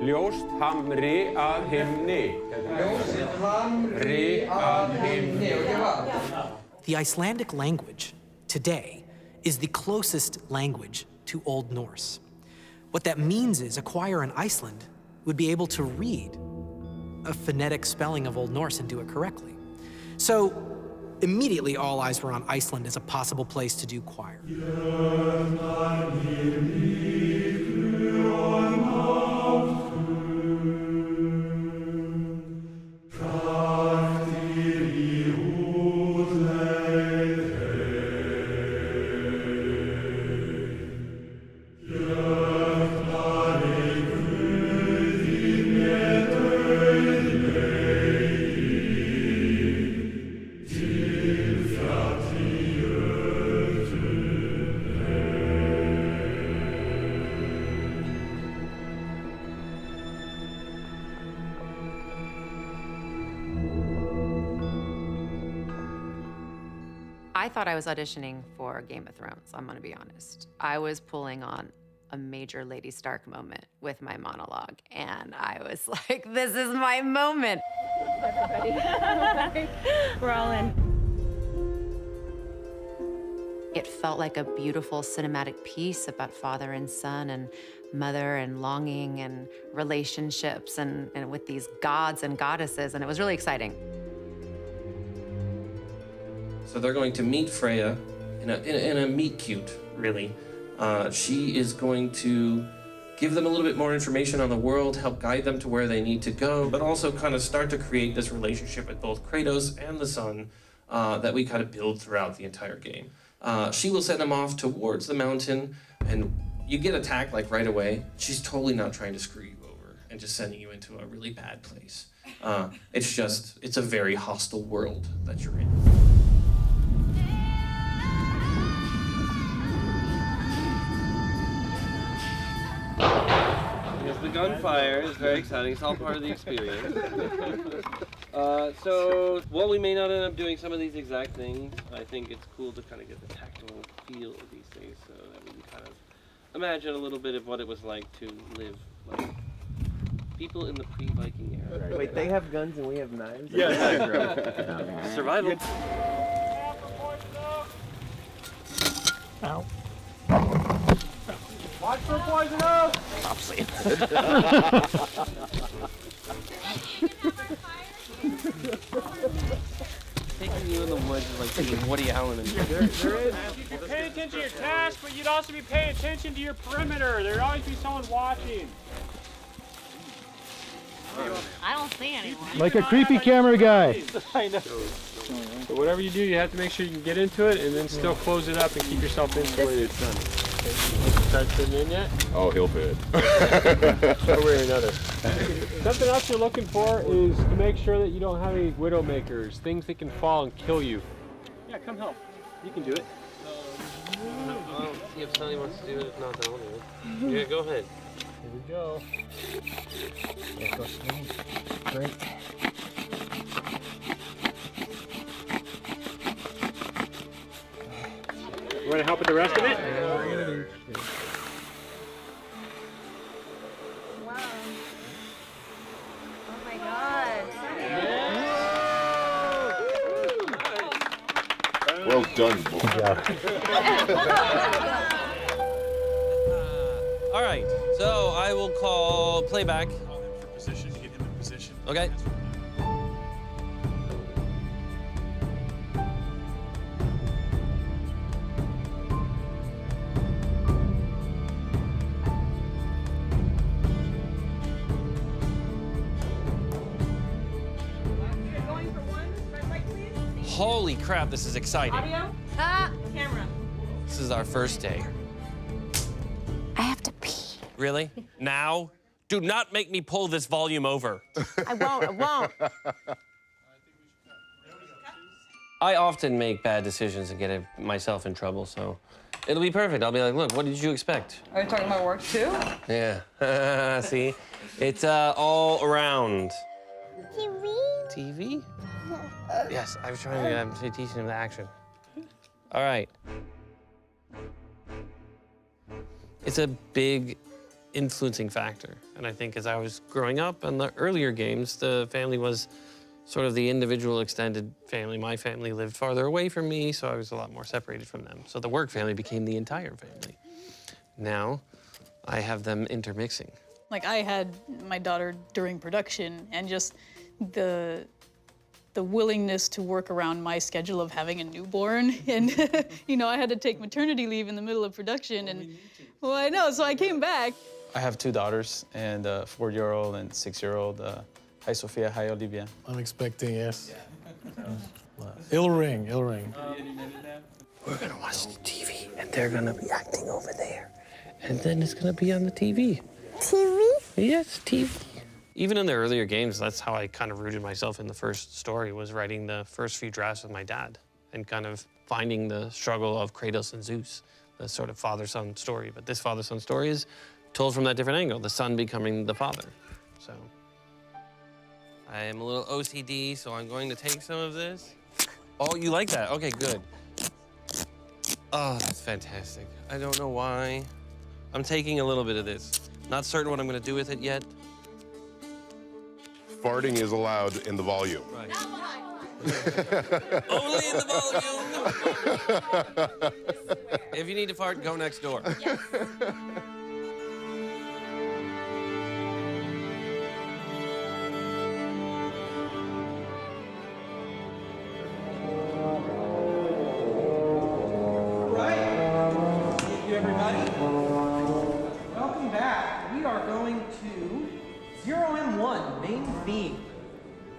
Speaker 20: Ljóst hamri að himni. Ljóst hamri að himni.
Speaker 15: The Icelandic language today is the closest language to Old Norse. What that means is Acquire in Iceland would be able to read a phonetic spelling of Old Norse and do it correctly. So immediately all eyes were on Iceland as a possible place to do choir.
Speaker 1: I thought I was auditioning for Game of Thrones, I'm gonna be honest. I was pulling on a major Lady Stark moment with my monologue, and I was like, this is my moment.
Speaker 6: Everybody. We're all in.
Speaker 1: It felt like a beautiful cinematic piece about father and son and mother and longing and relationships and with these gods and goddesses, and it was really exciting.
Speaker 2: So they're going to meet Freya in a meet cute, really. She is going to give them a little bit more information on the world, help guide them to where they need to go, but also kind of start to create this relationship with both Kratos and the son that we kind of build throughout the entire game. She will send them off towards the mountain, and you get attacked like right away. She's totally not trying to screw you over and just sending you into a really bad place. It's a very hostile world that you're in. Yes, the gunfire is very exciting. It's all part of the experience. So, while we may not end up doing some of these exact things, I think it's cool to kind of get the tactile feel of these things so that we can kind of imagine a little bit of what it was like to live like people in the pre-Viking era.
Speaker 9: Wait, they have guns and we have knives?
Speaker 2: Yeah. Survival.
Speaker 11: Ow.
Speaker 20: Watch for poison oak!
Speaker 9: Stop saying
Speaker 2: Taking you in the woods is like taking Woody Allen and
Speaker 20: There is. You can pay attention to your task, but you'd also be paying attention to your perimeter. There'd always be someone watching.
Speaker 6: I don't see anyone.
Speaker 20: Like a creepy camera guy. I know. But whatever you do, you have to make sure you can get into it and then still close it up and keep yourself insulated. Start fitting in yet?
Speaker 14: Oh, he'll fit.
Speaker 20: One way or another. Something else you're looking for is to make sure that you don't have any widowmakers, things that can fall and kill you. Yeah, come help. You can do it.
Speaker 2: I'll see if Sonny wants to do it. If not, then I'll do it. Yeah, go ahead.
Speaker 20: Here we go.
Speaker 11: Great.
Speaker 20: You want to help with the rest of it?
Speaker 6: Wow. Oh my God.
Speaker 14: Well done, boy.
Speaker 2: All right, so I will call playback.
Speaker 10: Call him for position, get him in position.
Speaker 2: Okay.
Speaker 6: Going for one, red light, please.
Speaker 2: Holy crap, this is exciting.
Speaker 6: Audio. Camera.
Speaker 2: This is our first day.
Speaker 1: I have to pee.
Speaker 2: Really? Now? Do not make me pull this volume over.
Speaker 1: I won't.
Speaker 2: I often make bad decisions and get myself in trouble, so it'll be perfect. I'll be like, look, what did you expect?
Speaker 6: Are you talking about work too?
Speaker 2: Yeah. See? It's all around. TV? Yes, I was trying to teach him the action. All right. It's a big influencing factor. And I think as I was growing up in the earlier games, the family was sort of the individual extended family. My family lived farther away from me, so I was a lot more separated from them. So the work family became the entire family. Now, I have them intermixing.
Speaker 18: Like, I had my daughter during production, and just the willingness to work around my schedule of having a newborn. And, you know, I had to take maternity leave in the middle of production, and, well, I know, so I came back.
Speaker 25: I have two daughters, and a 4-year-old and 6-year-old. Hi, Sophia. Hi, Olivia.
Speaker 11: I'm expecting, yes. It'll ring.
Speaker 2: We're gonna watch the TV, and they're gonna be acting over there. And then it's gonna be on the TV.
Speaker 7: TV?
Speaker 2: Yes, TV. Even in the earlier games, that's how I kind of rooted myself in the first story, was writing the first few drafts with my dad and kind of finding the struggle of Kratos and Zeus, the sort of father-son story. But this father-son story is told from that different angle, the son becoming the father. So I am a little OCD, so I'm going to take some of this Oh, you like that? Okay, good. Oh, that's fantastic. I don't know why. I'm taking a little bit of this. Not certain what I'm gonna do with it yet.
Speaker 14: Farting is allowed in the volume.
Speaker 2: Right. Only in the volume. If you need to fart, go next door. Yes.
Speaker 15: Thank you, everybody. Welcome back. We are going to 0M1, main theme.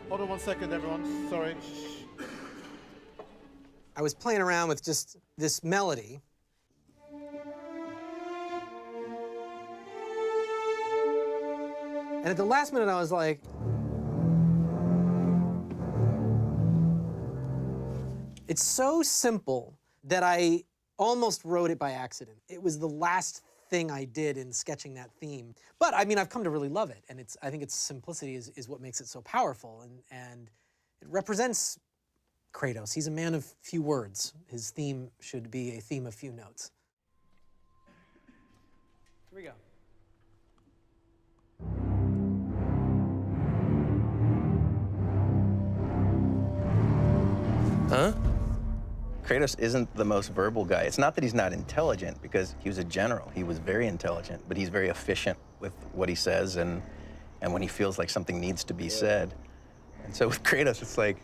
Speaker 10: Hold on 1 second, everyone. Sorry.
Speaker 15: I was playing around with just this melody. And at the last minute, I was like, it's so simple that I almost wrote it by accident. It was the last thing I did in sketching that theme. But I mean, I've come to really love it. And I think its simplicity is what makes it so powerful. And it represents Kratos. He's a man of few words. His theme should be a theme of few notes. Here we go.
Speaker 2: Huh?
Speaker 4: Kratos isn't the most verbal guy. It's not that he's not intelligent, because he was a general. He was very intelligent, but he's very efficient with what he says and when he feels like something needs to be said. And so with Kratos, it's like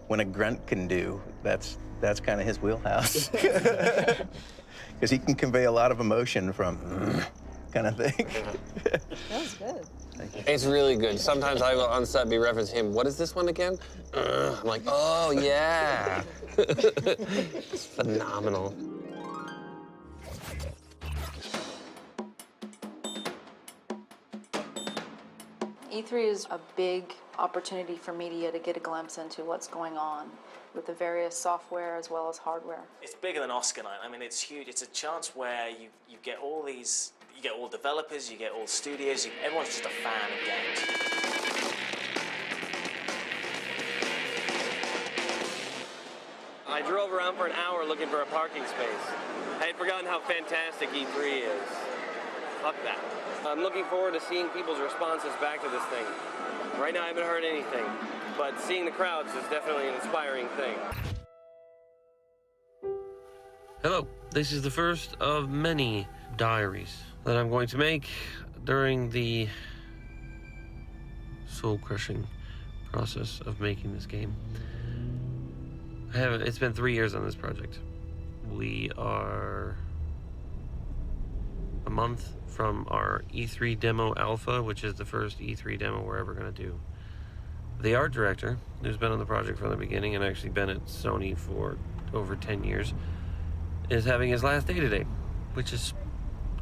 Speaker 4: when a grunt can do, that's kind of his wheelhouse. Because he can convey a lot of emotion from kind of thing.
Speaker 17: That was good.
Speaker 2: It's really good. Sometimes I will on set be referencing him. What is this one again? I'm like, oh, yeah. It's phenomenal.
Speaker 17: E3 is a big opportunity for media to get a glimpse into what's going on with the various software as well as hardware.
Speaker 8: It's bigger than Oscar night. I mean, it's huge. It's a chance where you get all these, you get all developers, you get all studios, everyone's just a fan of games.
Speaker 2: I drove around for an hour looking for a parking space. I had forgotten how fantastic E3 is. Fuck that. I'm looking forward to seeing people's responses back to this thing. Right now I haven't heard anything, but seeing the crowds is definitely an inspiring thing. Hello, this is the first of many diaries that I'm going to make during the soul-crushing process of making this game. It's been 3 years on this project. We are a month from our E3 demo alpha, which is the first E3 demo we're ever gonna do. The art director, who's been on the project from the beginning and actually been at Sony for over 10 years, is having his last day today, which is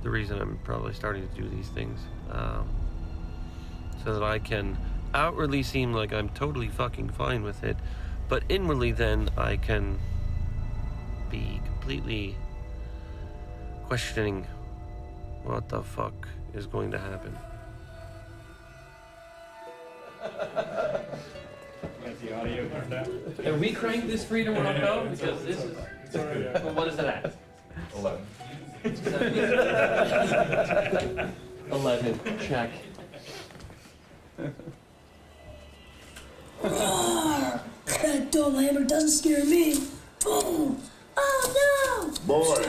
Speaker 2: the reason I'm probably starting to do these things. So that I can outwardly seem like I'm totally fucking fine with it, but inwardly then I can be completely questioning what the fuck is going to happen.
Speaker 10: The audio turned out.
Speaker 2: Have we cranked this freedom up though? Because this is. Well, what is it at?
Speaker 14: 11.
Speaker 2: 11. Check.
Speaker 19: That dumb hammer doesn't scare me. Boom! Oh no!
Speaker 14: Boy!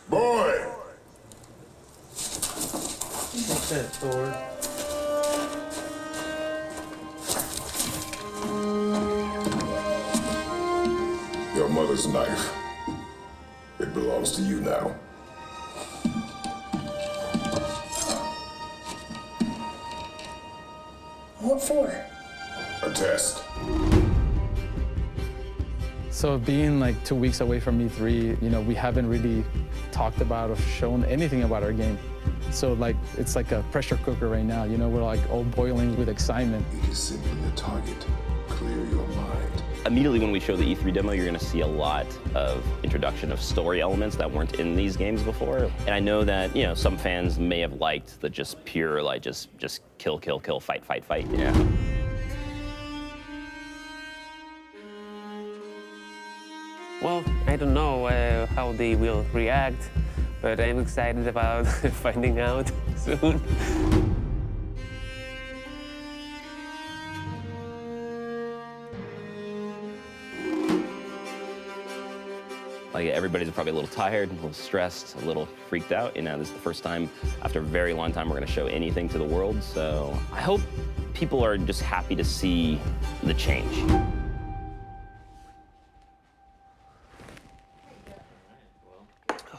Speaker 14: Boy!
Speaker 2: Take that, Thor.
Speaker 14: Your mother's knife. It belongs to you now.
Speaker 19: What for?
Speaker 14: A test.
Speaker 22: So being like 2 weeks away from E3, you know, we haven't really talked about or shown anything about our game. So like, it's like a pressure cooker right now. You know, we're like all boiling with excitement.
Speaker 14: It is simply a target. Clear your mind.
Speaker 23: Immediately when we show the E3 demo, you're going to see a lot of introduction of story elements that weren't in these games before. And I know that, you know, some fans may have liked the just pure, like, just kill, kill, kill, fight, fight, fight. Yeah.
Speaker 2: Well, I don't know how they will react, but I'm excited about finding out soon.
Speaker 23: Like, everybody's probably a little tired, a little stressed, a little freaked out. You know, this is the first time after a very long time we're gonna show anything to the world. So I hope people are just happy to see the change.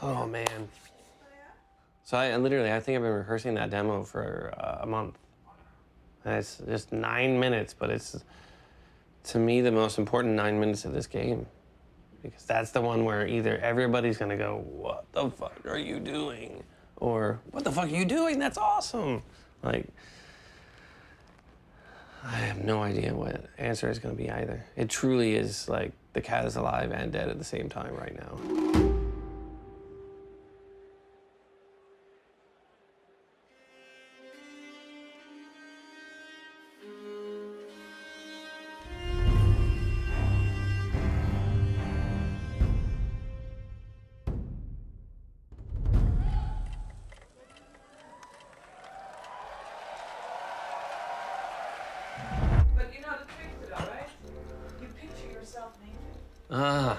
Speaker 2: Oh, man. So I think I've been rehearsing that demo for a month. And it's just 9 minutes, but it's, to me, the most important 9 minutes of this game. Because that's the one where either everybody's gonna go, what the fuck are you doing? Or, what the fuck are you doing? That's awesome. Like, I have no idea what answer is gonna be either. It truly is like the cat is alive and dead at the same time right now.
Speaker 6: But you know the trick to that, right? You picture yourself naked.
Speaker 2: Ah.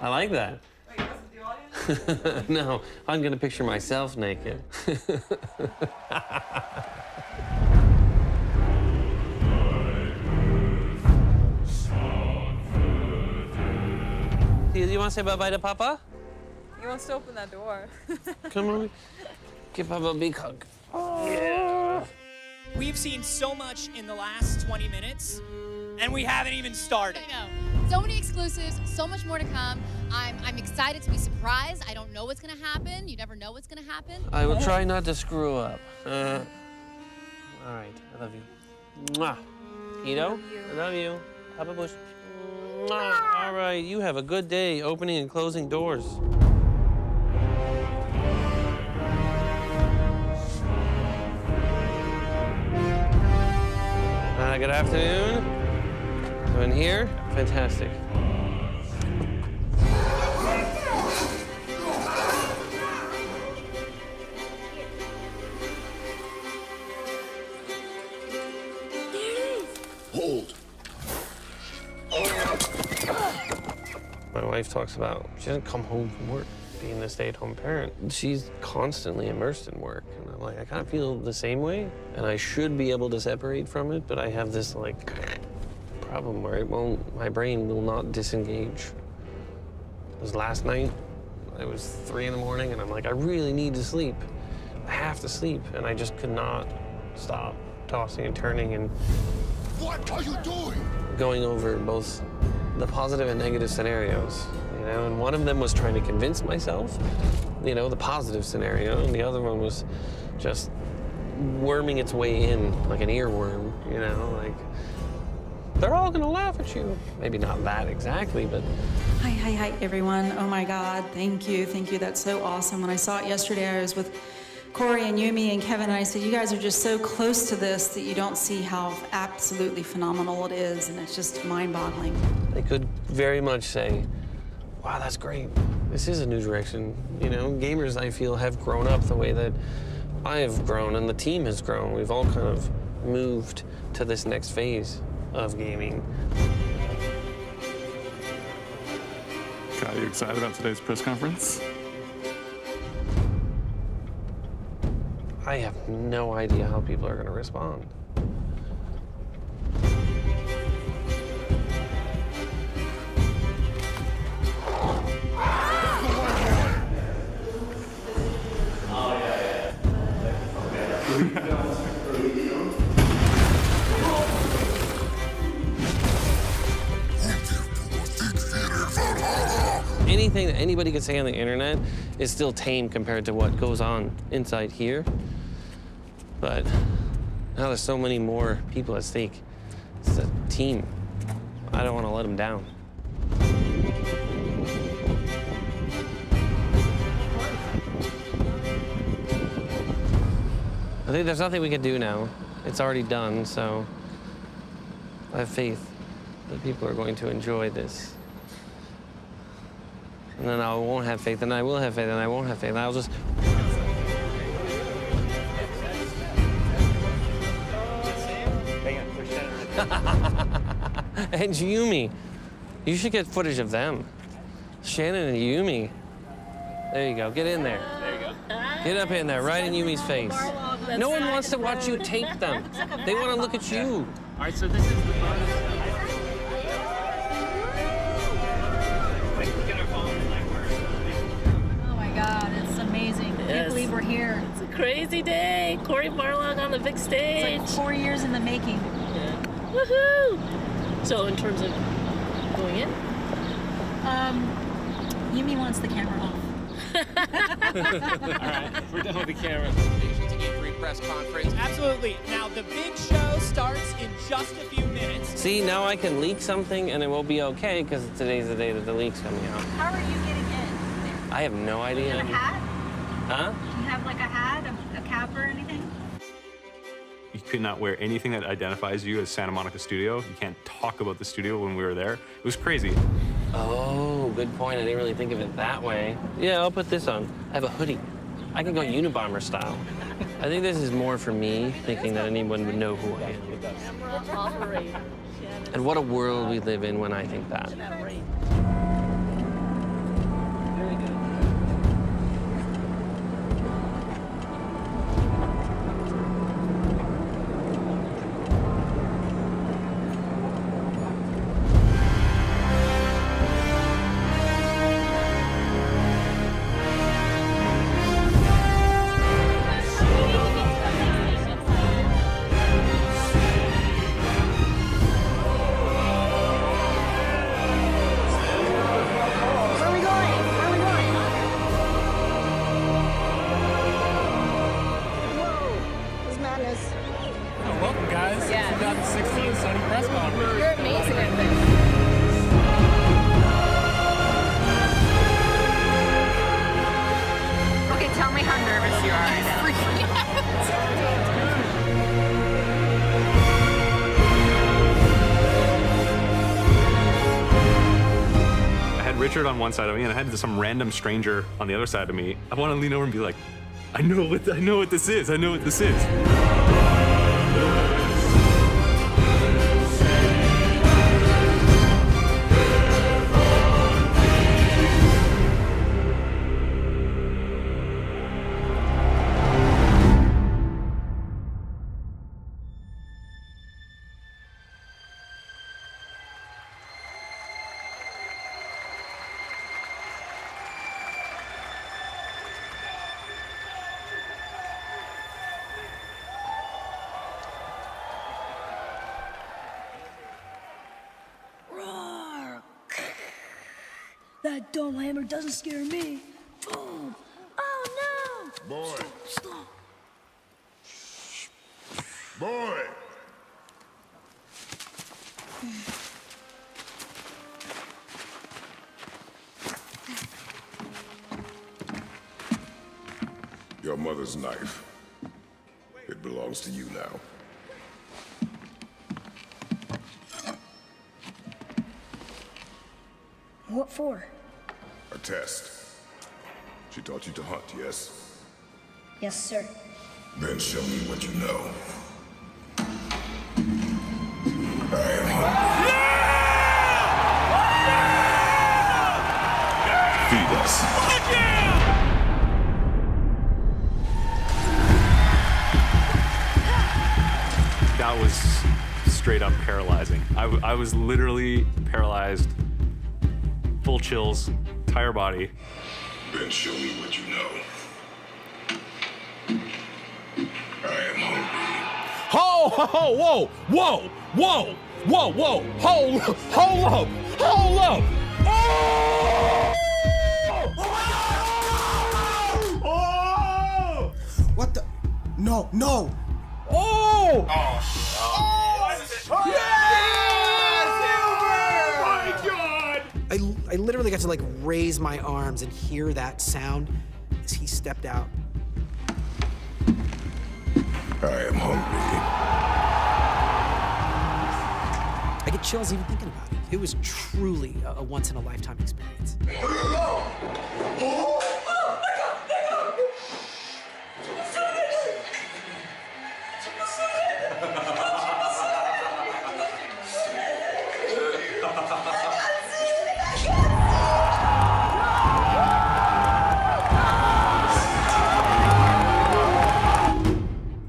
Speaker 2: I like that.
Speaker 6: Wait, wasn't the audience?
Speaker 2: No, I'm gonna picture myself naked. You want to say bye-bye to Papa?
Speaker 6: He wants to open that door.
Speaker 2: Come on. Give Papa a big hug. Yeah.
Speaker 3: We've seen so much in the last 20 minutes, and we haven't even started.
Speaker 5: I know. So many exclusives, so much more to come. I'm excited to be surprised. I don't know what's gonna happen. You never know what's gonna happen.
Speaker 2: I will try not to screw up. All right, I love you. Mwah. Ito, I love you. Papa Bush. Mwah. All right, you have a good day opening and closing doors. Good afternoon. I'm in here. Fantastic.
Speaker 14: Hold.
Speaker 2: My wife talks about she doesn't come home from work being a stay-at-home parent. She's constantly immersed in work. And I'm like, I kind of feel the same way. And I should be able to separate from it, but I have this like problem where my brain will not disengage. It was last night. It was 3 in the morning and I'm like, I really need to sleep. I have to sleep. And I just could not stop tossing and turning and
Speaker 14: What are you doing?
Speaker 2: going over both the positive and negative scenarios. You know, and one of them was trying to convince myself, you know, the positive scenario, and the other one was just worming its way in like an earworm, you know, like, they're all gonna laugh at you. Maybe not that exactly, but.
Speaker 17: Hi, everyone. Oh my God, thank you. That's so awesome. When I saw it yesterday, I was with Corey and Yumi and Kevin, and I said, you guys are just so close to this that you don't see how absolutely phenomenal it is, and it's just mind-boggling.
Speaker 2: They could very much say, wow, that's great. This is a new direction. You know, gamers, I feel, have grown up the way that I have grown and the team has grown. We've all kind of moved to this next phase of gaming.
Speaker 10: Are you excited about today's press conference?
Speaker 2: I have no idea how people are going to respond. Anything that anybody could say on the internet is still tame compared to what goes on inside here. But now there's so many more people at stake. It's a team. I don't want to let them down. I think there's nothing we can do now. It's already done, so I have faith that people are going to enjoy this And then I won't have faith, and I will have faith, and I won't have faith, and I'll just... And Yumi. You should get footage of them. Shannon and Yumi. There you go. Get in there. There you go. Get up in there, right in Yumi's face. No one wants to watch you tape them. They want to look at you.
Speaker 20: All right, so this is the bonus.
Speaker 17: Oh my God, it's amazing. I can't believe we're here.
Speaker 6: It's a crazy day. Corey Barlog on the big stage.
Speaker 17: It's like 4 years in the making.
Speaker 6: Yeah. Woohoo! So in terms of going in?
Speaker 17: Yumi wants the camera off.
Speaker 2: All right, we're done with the camera. Press conference.
Speaker 3: Absolutely. Now, the big show starts in just a few minutes.
Speaker 2: See, now I can leak something and it will be okay because today's the day that the leak's coming out.
Speaker 17: How are you getting in there?
Speaker 2: I have no idea.
Speaker 17: Do you have a hat?
Speaker 2: Huh?
Speaker 17: Do you have like a hat, a cap or anything?
Speaker 10: You could not wear anything that identifies you as Santa Monica Studio. You can't talk about the studio when we were there. It was crazy.
Speaker 2: Oh, good point. I didn't really think of it that way. Yeah, I'll put this on. I have a hoodie. I can go Unabomber style. I think this is more for me, thinking that anyone would know who I am. And what a world we live in when I think that.
Speaker 20: Welcome, guys.
Speaker 6: Yeah.
Speaker 20: 2016 Sony press conference.
Speaker 6: You're amazing at this.
Speaker 1: Okay, tell me how nervous you are. I'm freaking out.
Speaker 10: I had Richard on one side of me, and I had some random stranger on the other side of me. I want to lean over and be like, I know what this is. I know what this is.
Speaker 19: Roar! That dome hammer doesn't scare me. Boom! Oh no!
Speaker 14: Boy.
Speaker 19: Stop!
Speaker 14: Boy! Your mother's knife. It belongs to you now.
Speaker 19: What for?
Speaker 14: A test. She taught you to hunt, yes?
Speaker 19: Yes, sir.
Speaker 14: Then show me what you know. I am hungry. Feed us.
Speaker 10: That was straight up paralyzing. I was literally paralyzed, full chills, entire body.
Speaker 14: Then show me what you know. I am hungry.
Speaker 12: Ho, ho, ho, whoa, whoa, whoa, whoa, whoa, hold up, hold up. Oh! Oh!
Speaker 11: What the? No, no.
Speaker 12: Oh!
Speaker 15: I literally got to like raise my arms and hear that sound as he stepped out.
Speaker 14: I am hungry.
Speaker 15: I get chills even thinking about it. It was truly a once-in-a-lifetime experience.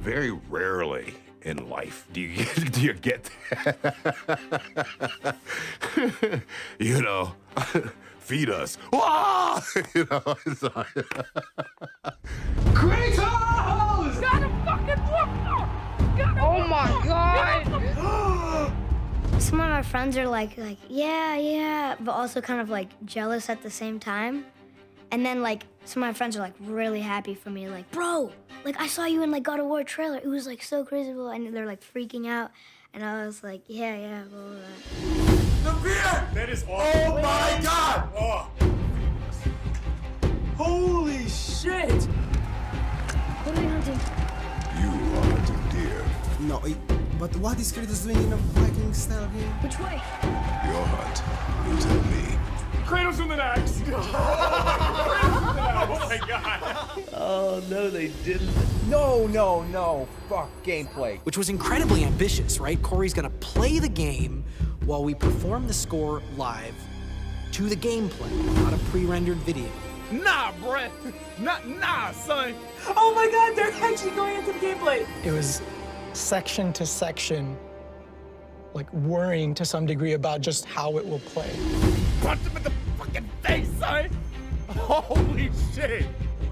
Speaker 14: Very rarely in life do you get that. You know, feed us. Ah! You know, it's like
Speaker 12: Kratos! Got him fucking Oh my god!
Speaker 7: Some of my friends are like, yeah, but also kind of like jealous at the same time. And then like some of my friends are like really happy for me, like, bro, like I saw you in like God of War trailer. It was like so crazy, and they're like freaking out. And I was like, yeah, blah, blah, blah.
Speaker 12: That is awesome. Oh my god! Oh. Holy shit!
Speaker 7: What are we hunting?
Speaker 14: You are hunting deer.
Speaker 9: No, but what is Kratos doing in a Viking style game?
Speaker 7: Which way?
Speaker 14: Your hunt. You tell me.
Speaker 12: Kratos with an axe! Oh my god!
Speaker 13: Oh, no, they didn't. No. Fuck gameplay.
Speaker 15: Which was incredibly ambitious, right? Corey's gonna play the game while we perform the score live to the gameplay, not a pre-rendered video.
Speaker 12: Nah, Brett. Nah, son. Oh my god, they're actually going into the gameplay.
Speaker 11: It was section to section, like worrying to some degree about just how it will play.
Speaker 12: Punch him in the fucking face, son. Holy shit.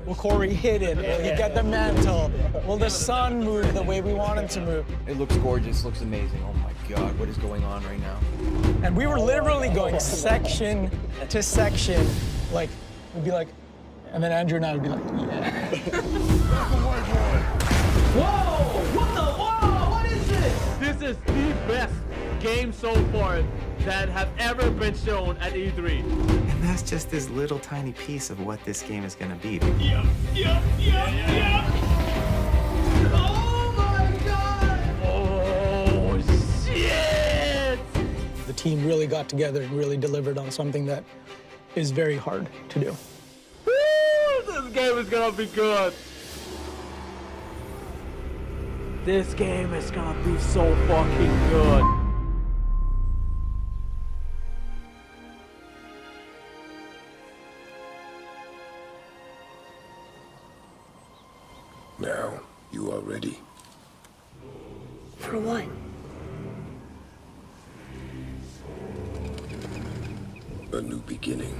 Speaker 11: Will Corey hit it? Will he get the mantle? Will the sun move the way we want him to move?
Speaker 13: It looks gorgeous, looks amazing. Oh my god, what is going on right now?
Speaker 11: And we were literally going section to section, like, we'd be like, and then Andrew and I would be like, yeah.
Speaker 20: Whoa! What is this? This is the best game so far that have ever been shown at E3.
Speaker 16: And that's just this little tiny piece of what this game is gonna be.
Speaker 12: Yep. Oh my god!
Speaker 20: Oh shit!
Speaker 11: The team really got together and really delivered on something that is very hard to do.
Speaker 20: Woo! This game is gonna be good. This game is gonna be so fucking good.
Speaker 14: Now, you are ready.
Speaker 7: For what?
Speaker 14: A new beginning.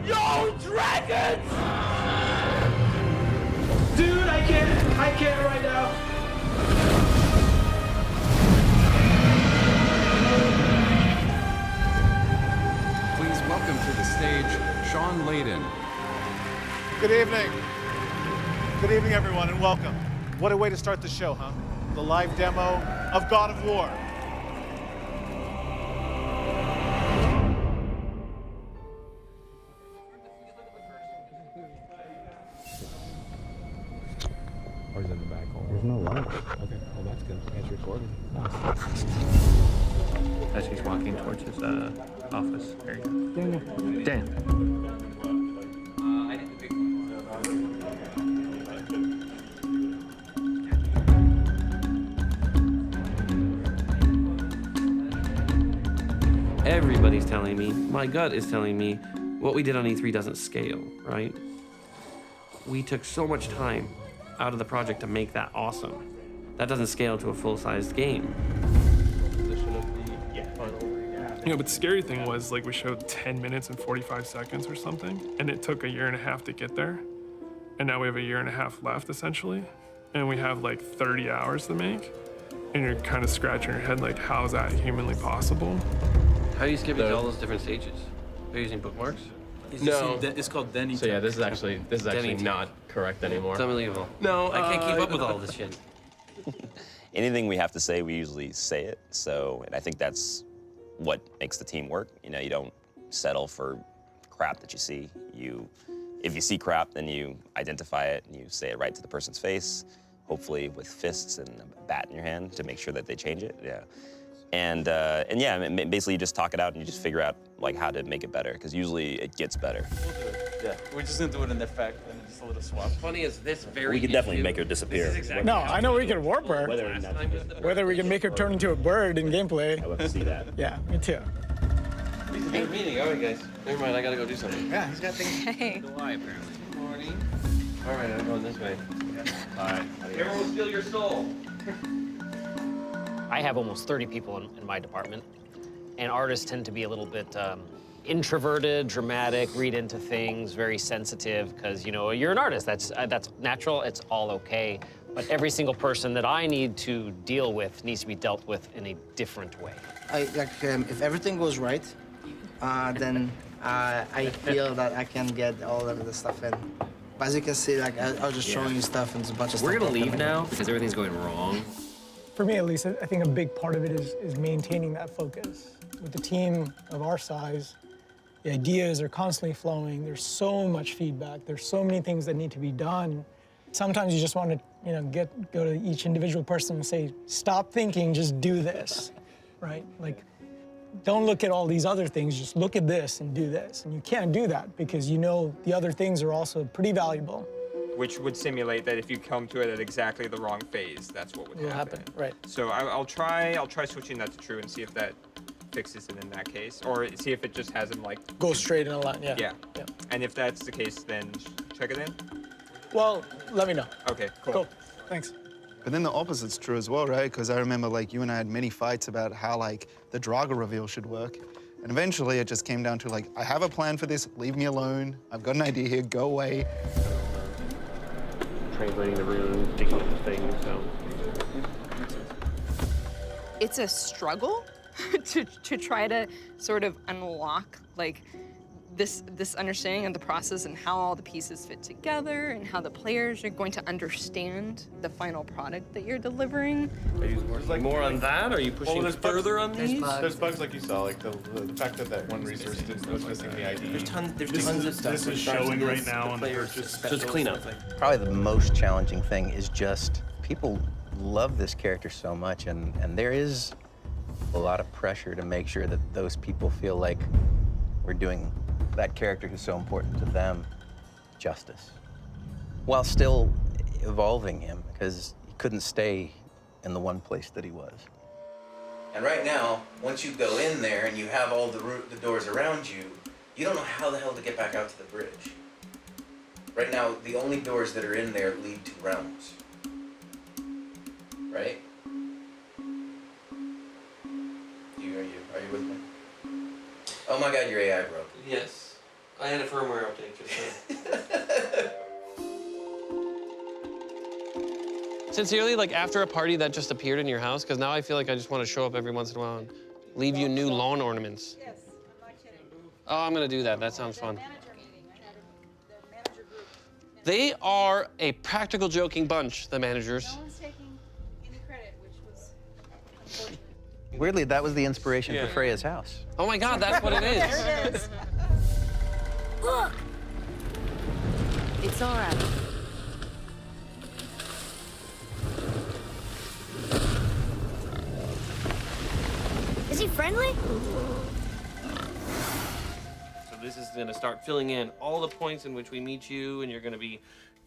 Speaker 12: Yo, dragons! Dude, I can't right now.
Speaker 21: Please welcome to the stage, Sean Layden.
Speaker 24: Good evening. Good evening, everyone, and welcome. What a way to start the show, huh? The live demo of God of War.
Speaker 20: Or is it in the back hole?
Speaker 9: There's no light.
Speaker 20: Okay, well that's good. It's recording.
Speaker 16: As he's walking towards his office. There you go. Dan.
Speaker 2: Everybody's telling me, my gut is telling me, what we did on E3 doesn't scale, right? We took so much time out of the project to make that awesome. That doesn't scale to a full-sized game.
Speaker 22: You know, but the scary thing was, like, we showed 10 minutes and 45 seconds or something, and it took a year and a half to get there. And now we have a year and a half left, essentially. And we have, like, 30 hours to make. And you're kind of scratching your head, like, how is that humanly possible?
Speaker 2: How do you skip it to all those different stages? Are you using bookmarks?
Speaker 25: No. It's called Denny.
Speaker 10: So yeah, this is actually
Speaker 2: Denny
Speaker 10: not correct anymore.
Speaker 2: It's unbelievable.
Speaker 10: No,
Speaker 2: I can't keep up with all this shit.
Speaker 23: Anything we have to say, we usually say it. So, and I think that's what makes the team work. You know, you don't settle for crap that you see. You If you see crap, then you identify it and you say it right to the person's face, hopefully with fists and a bat in your hand to make sure that they change it. Yeah. And yeah, basically you just talk it out and you just figure out like how to make it better, because usually it gets better.
Speaker 25: We'll do it. Yeah, we're just gonna do it in effect and just a little swap.
Speaker 2: Funny is this very.
Speaker 23: We can definitely make her disappear.
Speaker 11: No, I know we can warp her. Whether we can make her turn into a bird in gameplay.
Speaker 23: I love to see that.
Speaker 11: Yeah, me too.
Speaker 2: He's a good meeting. All right, guys. Never mind. I gotta go do something.
Speaker 11: Yeah, he's got things.
Speaker 1: Hey.
Speaker 2: Why apparently? Good morning. All right, I'm going this way. All right. Everyone will steal your soul.
Speaker 3: I have almost 30 people in my department, and artists tend to be a little bit introverted, dramatic, read into things, very sensitive, because, you know, you're an artist. That's natural. It's all okay. But every single person that I need to deal with needs to be dealt with in a different way.
Speaker 4: If everything goes right, then I feel that I can get all of the stuff in. But as you can see, like I was just showing you stuff and there's a bunch of stuff.
Speaker 3: We're gonna leave now because everything's going wrong.
Speaker 11: For me, at least, I think a big part of it is maintaining that focus. With a team of our size, the ideas are constantly flowing. There's so much feedback. There's so many things that need to be done. Sometimes you just want to, you know, go to each individual person and say, stop thinking, just do this, right? Like, don't look at all these other things, just look at this and do this. And you can't do that because you know the other things are also pretty valuable.
Speaker 5: Which would simulate that if you come to it at exactly the wrong phase, that's what would happen.
Speaker 11: Right.
Speaker 5: So I'll try switching that to true and see if that fixes it in that case, or see if it just has him like
Speaker 11: go straight in a line. Yeah.
Speaker 5: Yeah. And if that's the case, then check it in.
Speaker 11: Well, let me know.
Speaker 5: Okay. Cool.
Speaker 11: Cool. Thanks.
Speaker 8: But then the opposite's true as well, right? Because I remember like you and I had many fights about how like the Draga reveal should work. And eventually it just came down to like, I have a plan for this, leave me alone. I've got an idea here, go away.
Speaker 20: Translating the runes, digging up the things, so.
Speaker 18: It's a struggle to try to sort of unlock like this understanding of the process and how all the pieces fit together and how the players are going to understand the final product that you're delivering.
Speaker 2: Are you working more on that? Are you pushing further on these?
Speaker 24: There's bugs like you saw, like the fact that one resource was missing the ID.
Speaker 3: There's tons of stuff.
Speaker 24: This is showing right now on the purchase.
Speaker 3: So it's cleanup.
Speaker 26: Probably the most challenging thing is just people love this character so much, and there is a lot of pressure to make sure that those people feel like we're doing that character who's so important to them justice, while still evolving him, because he couldn't stay in the one place that he was.
Speaker 27: And right now, once you go in there and you have all the doors around you, you don't know how the hell to get back out to the bridge. Right now, the only doors that are in there lead to realms. Right? Are you with me? Oh my God, your AI broke.
Speaker 2: Yes. I had a firmware update just now. Sincerely, like after a party that just appeared in your house, because now I feel like I just want to show up every once in a while and leave you new lawn ornaments. Yes, I'm not kidding. Oh, I'm gonna do that. That sounds fun. They are a practical joking bunch, the managers.
Speaker 18: No one's taking any credit, which was unfortunate.
Speaker 26: Weirdly, that was the inspiration for Freya's house.
Speaker 2: Oh my God, that's what it is.
Speaker 18: There it is.
Speaker 1: Look! It's all right.
Speaker 7: Is he friendly?
Speaker 2: So this is gonna start filling in all the points in which we meet you, and you're gonna be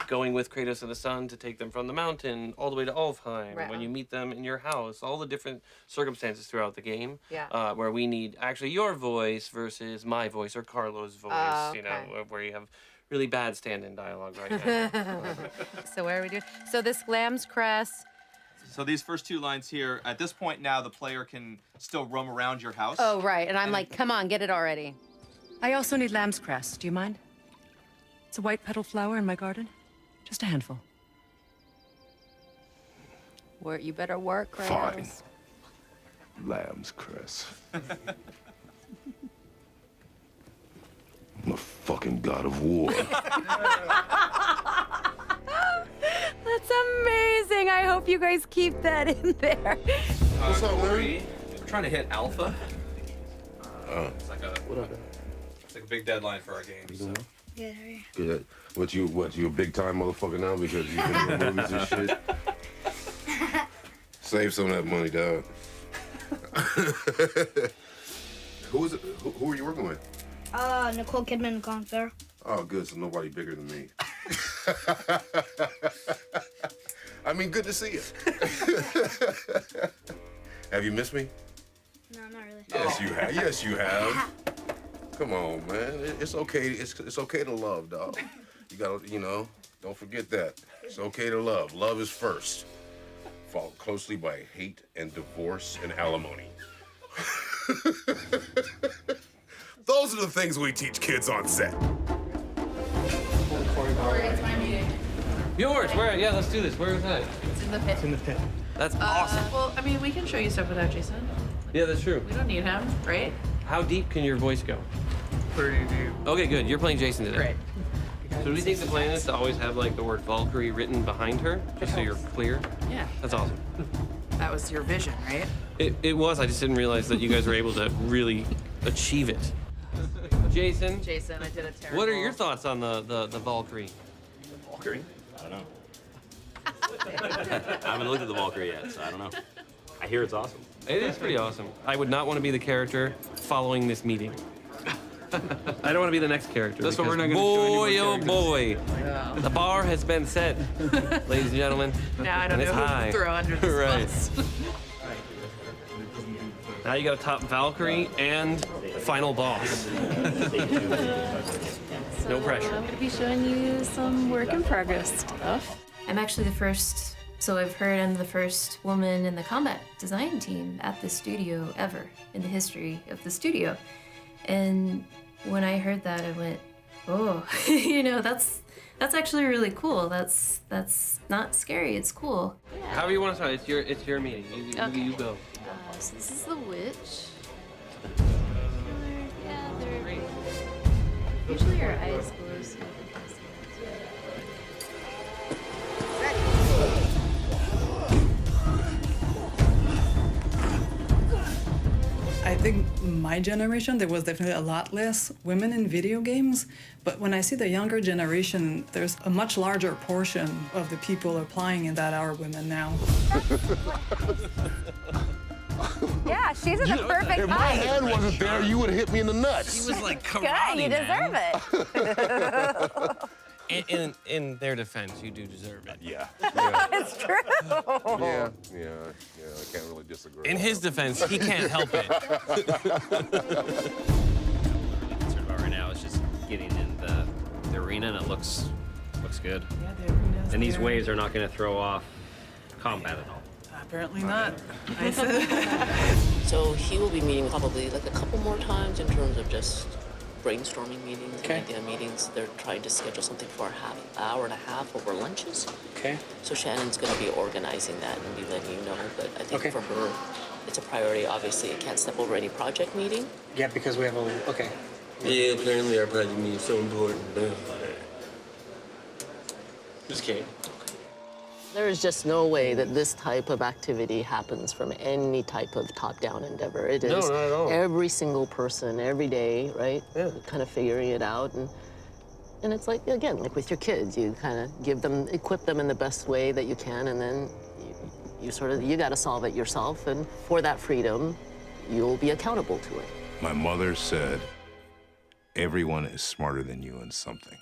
Speaker 2: going with Kratos and the sun to take them from the mountain all the way to Alfheim.
Speaker 1: Right.
Speaker 2: When you meet them in your house, all the different circumstances throughout the game,
Speaker 1: Yeah.
Speaker 2: where we need actually your voice versus my voice or Carlo's voice,
Speaker 1: Oh,
Speaker 2: you know,
Speaker 1: okay.
Speaker 2: where you have really bad stand-in dialogue right now.
Speaker 1: So where are we doing? So this lamb's crest.
Speaker 28: So these first two lines here, at this point now, the player can still roam around your house.
Speaker 1: Oh, right. And I'm like, come on, get it already. I also need lamb's crest. Do you mind? It's a white petal flower in my garden. Just a handful. You better work, Kratos.
Speaker 14: Fine. Lamb's crest. I'm a fucking god of war.
Speaker 1: That's amazing. I hope you guys keep that in there.
Speaker 28: What's up, Larry? We're trying to hit alpha. It's like a big deadline for our game. So.
Speaker 7: Good, how are you?
Speaker 14: Good. What, you a big time motherfucker now because you can do movies and shit? Save some of that money, dog. Who are you working with?
Speaker 7: Nicole Kidman and Colin Farrell.
Speaker 14: Oh, good. So nobody bigger than me. I mean, good to see you. Have you missed me?
Speaker 7: No, not really.
Speaker 14: Yes, you have. Yes, you have. Come on, man. It's okay. It's okay to love, dog. You gotta, don't forget that. It's okay to love. Love is first, followed closely by hate and divorce and alimony. Those are the things we teach kids on set.
Speaker 6: It's my meeting.
Speaker 2: Yours? Where? Yeah, let's do this. Where is that?
Speaker 6: It's in the pit.
Speaker 2: It's in the pit. That's awesome.
Speaker 6: Well, I mean, we can show you stuff without Jason.
Speaker 2: Yeah, that's true.
Speaker 6: We don't need him, right?
Speaker 2: How deep can your voice go?
Speaker 6: Pretty deep.
Speaker 2: Okay, good. You're playing Jason today.
Speaker 6: Great.
Speaker 2: So do we think the plan is to always have like the word Valkyrie written behind her, just so you're clear?
Speaker 6: Yeah.
Speaker 2: That's awesome.
Speaker 6: That was your vision, right?
Speaker 2: It was. I just didn't realize that you guys were able to really achieve it. Jason,
Speaker 6: Jason, I did a terrible.
Speaker 2: what are your thoughts on the Valkyrie?
Speaker 9: Valkyrie? I don't know. I haven't looked at the Valkyrie yet, so I don't know. I hear it's awesome.
Speaker 2: It is pretty awesome. I would not want to be the character following this meeting. I don't want to be the next character.
Speaker 9: That's what we're
Speaker 2: because
Speaker 9: not gonna show any more
Speaker 2: boy,
Speaker 6: Yeah.
Speaker 2: the bar has been set, ladies and gentlemen.
Speaker 6: Now I don't
Speaker 2: and
Speaker 6: know
Speaker 2: it's
Speaker 6: who
Speaker 2: high.
Speaker 6: to throw under this
Speaker 2: Right.
Speaker 6: bus.
Speaker 2: Now you got to top Valkyrie and final boss. No pressure.
Speaker 6: I'm going to be showing you some work in progress stuff.
Speaker 12: I'm actually the first, so I've heard I'm the first woman in the combat design team at the studio ever in the history of the studio. And when I heard that, I went, oh, that's actually really cool. That's not scary. It's cool.
Speaker 2: However you want to start, it's your meeting. You go.
Speaker 12: So this is the witch. Yeah, usually her eyes glow. So
Speaker 13: I think my generation, there was definitely a lot less women in video games. But when I see the younger generation, there's a much larger portion of the people applying in that are women now.
Speaker 15: Yeah, she's at the perfect
Speaker 14: If my
Speaker 15: height.
Speaker 14: hand wasn't there, you would have hit me in the nuts.
Speaker 2: She was like
Speaker 15: Good,
Speaker 2: karate,
Speaker 15: you deserve it.
Speaker 2: In their defense, you do deserve it.
Speaker 14: Yeah.
Speaker 15: It's true.
Speaker 14: Yeah, I can't really disagree.
Speaker 2: In his defense, he can't help it.
Speaker 3: Concerned about right now is just getting in the arena, and it looks good.
Speaker 13: Yeah, the arena's
Speaker 3: And these
Speaker 13: there.
Speaker 3: waves are not going to throw off combat at all.
Speaker 13: Apparently not.
Speaker 17: So he will be meeting probably like a couple more times in terms of just brainstorming meetings and idea meetings. They're trying to schedule something for an hour and a half over lunches.
Speaker 19: Okay.
Speaker 17: So Shannon's going to be organizing that and be letting you know. But I think for her, it's a priority. Obviously, it can't step over any project meeting.
Speaker 19: Yeah, because we have a, okay.
Speaker 21: Yeah, apparently our project meeting is so important. Just kidding.
Speaker 17: There is just no way that this type of activity happens from any type of top-down endeavor. It is
Speaker 2: No, not at all.
Speaker 17: every single person, every day, right? Yeah. Kind of figuring it out. And it's like, again, like with your kids, you kind of equip them in the best way that you can, and then you got to solve it yourself. And for that freedom, you'll be accountable to it.
Speaker 14: My mother said, everyone is smarter than you in something.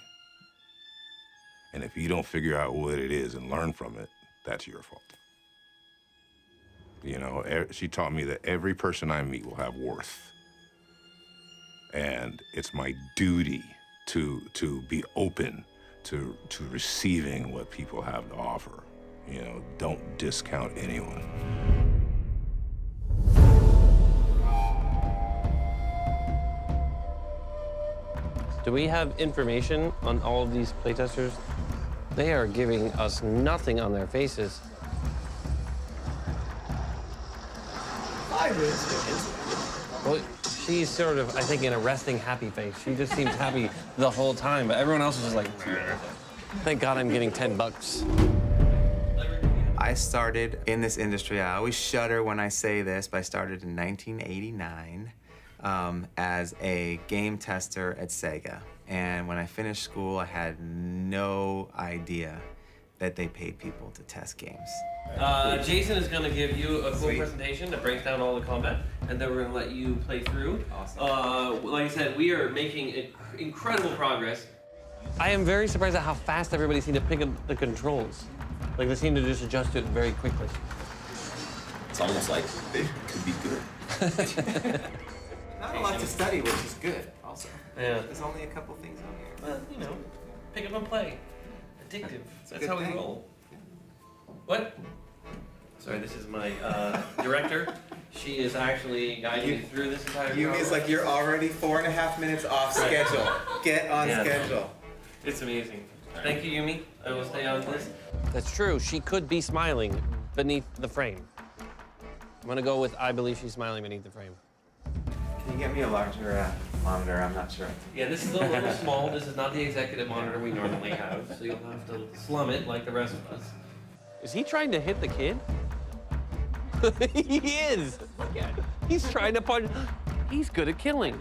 Speaker 14: And if you don't figure out what it is and learn from it, that's your fault. She taught me that every person I meet will have worth. And it's my duty to be open to receiving what people have to offer. Don't discount anyone.
Speaker 2: Do we have information on all of these playtesters? They are giving us nothing on their faces. Well, she's sort of, I think, in a resting happy face. She just seems happy the whole time, but everyone else is just like, thank God I'm getting $10.
Speaker 29: I started in this industry. I always shudder when I say this, but I started in 1989 as a game tester at Sega. And when I finished school, I had no idea that they paid people to test games.
Speaker 2: Jason is going to give you a cool presentation that breaks down all the combat, and then we're going to let you play through. Awesome. Like I said, we are making incredible progress. I am very surprised at how fast everybody seemed to pick up the controls. Like, they seem to just adjust to it very quickly.
Speaker 9: It's almost like they could be good.
Speaker 29: Not a lot to study, which is good, also.
Speaker 2: Yeah.
Speaker 29: There's only a couple things on here.
Speaker 2: Well, you know, pick up and play. Addictive.
Speaker 29: It's a
Speaker 2: That's
Speaker 29: good
Speaker 2: how we
Speaker 29: thing.
Speaker 2: roll. What? Sorry, this is my director. She is actually guiding me through this entire
Speaker 29: Yumi is like, you're already 4.5 minutes off schedule. Get on schedule.
Speaker 2: It's amazing. Thank you, Yumi. I will stay on this. That's true. She could be smiling beneath the frame. I'm gonna go with I believe she's smiling beneath the frame.
Speaker 29: Can you get me a larger monitor? I'm not sure.
Speaker 2: Yeah, this is a little small. This is not the executive monitor we normally have, so you'll have to slum it like the rest of us. Is he trying to hit the kid? He is. He's trying to punch. He's good at killing.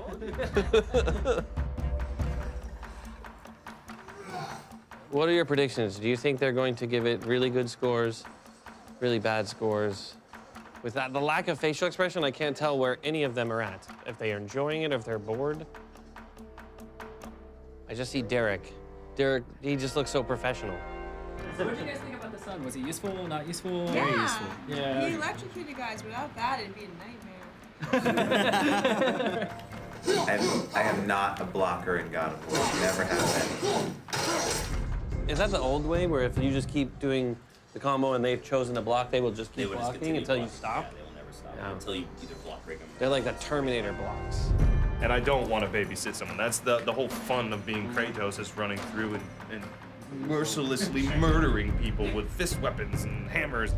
Speaker 2: What are your predictions? Do you think they're going to give it really good scores, really bad scores? With that, the lack of facial expression, I can't tell where any of them are at. If they are enjoying it, if they're bored. I just see Derek. Derek, he just looks so professional.
Speaker 4: So what do you guys think about the sun? Was it useful, not useful?
Speaker 15: Yeah.
Speaker 4: Very useful. Yeah.
Speaker 15: He electrocuted guys. Without that, it'd be a nightmare.
Speaker 29: I am not a blocker in God of War. Never have been.
Speaker 2: Is that the old way, where if you just keep doing the combo and they've chosen to block, they will just keep blocking until you stop?
Speaker 9: Yeah, they will never stop until you either block break them.
Speaker 2: They're like the Terminator blocks.
Speaker 5: And I don't want to babysit someone. That's the whole fun of being Kratos, is running through and mercilessly murdering people with fist weapons and hammers.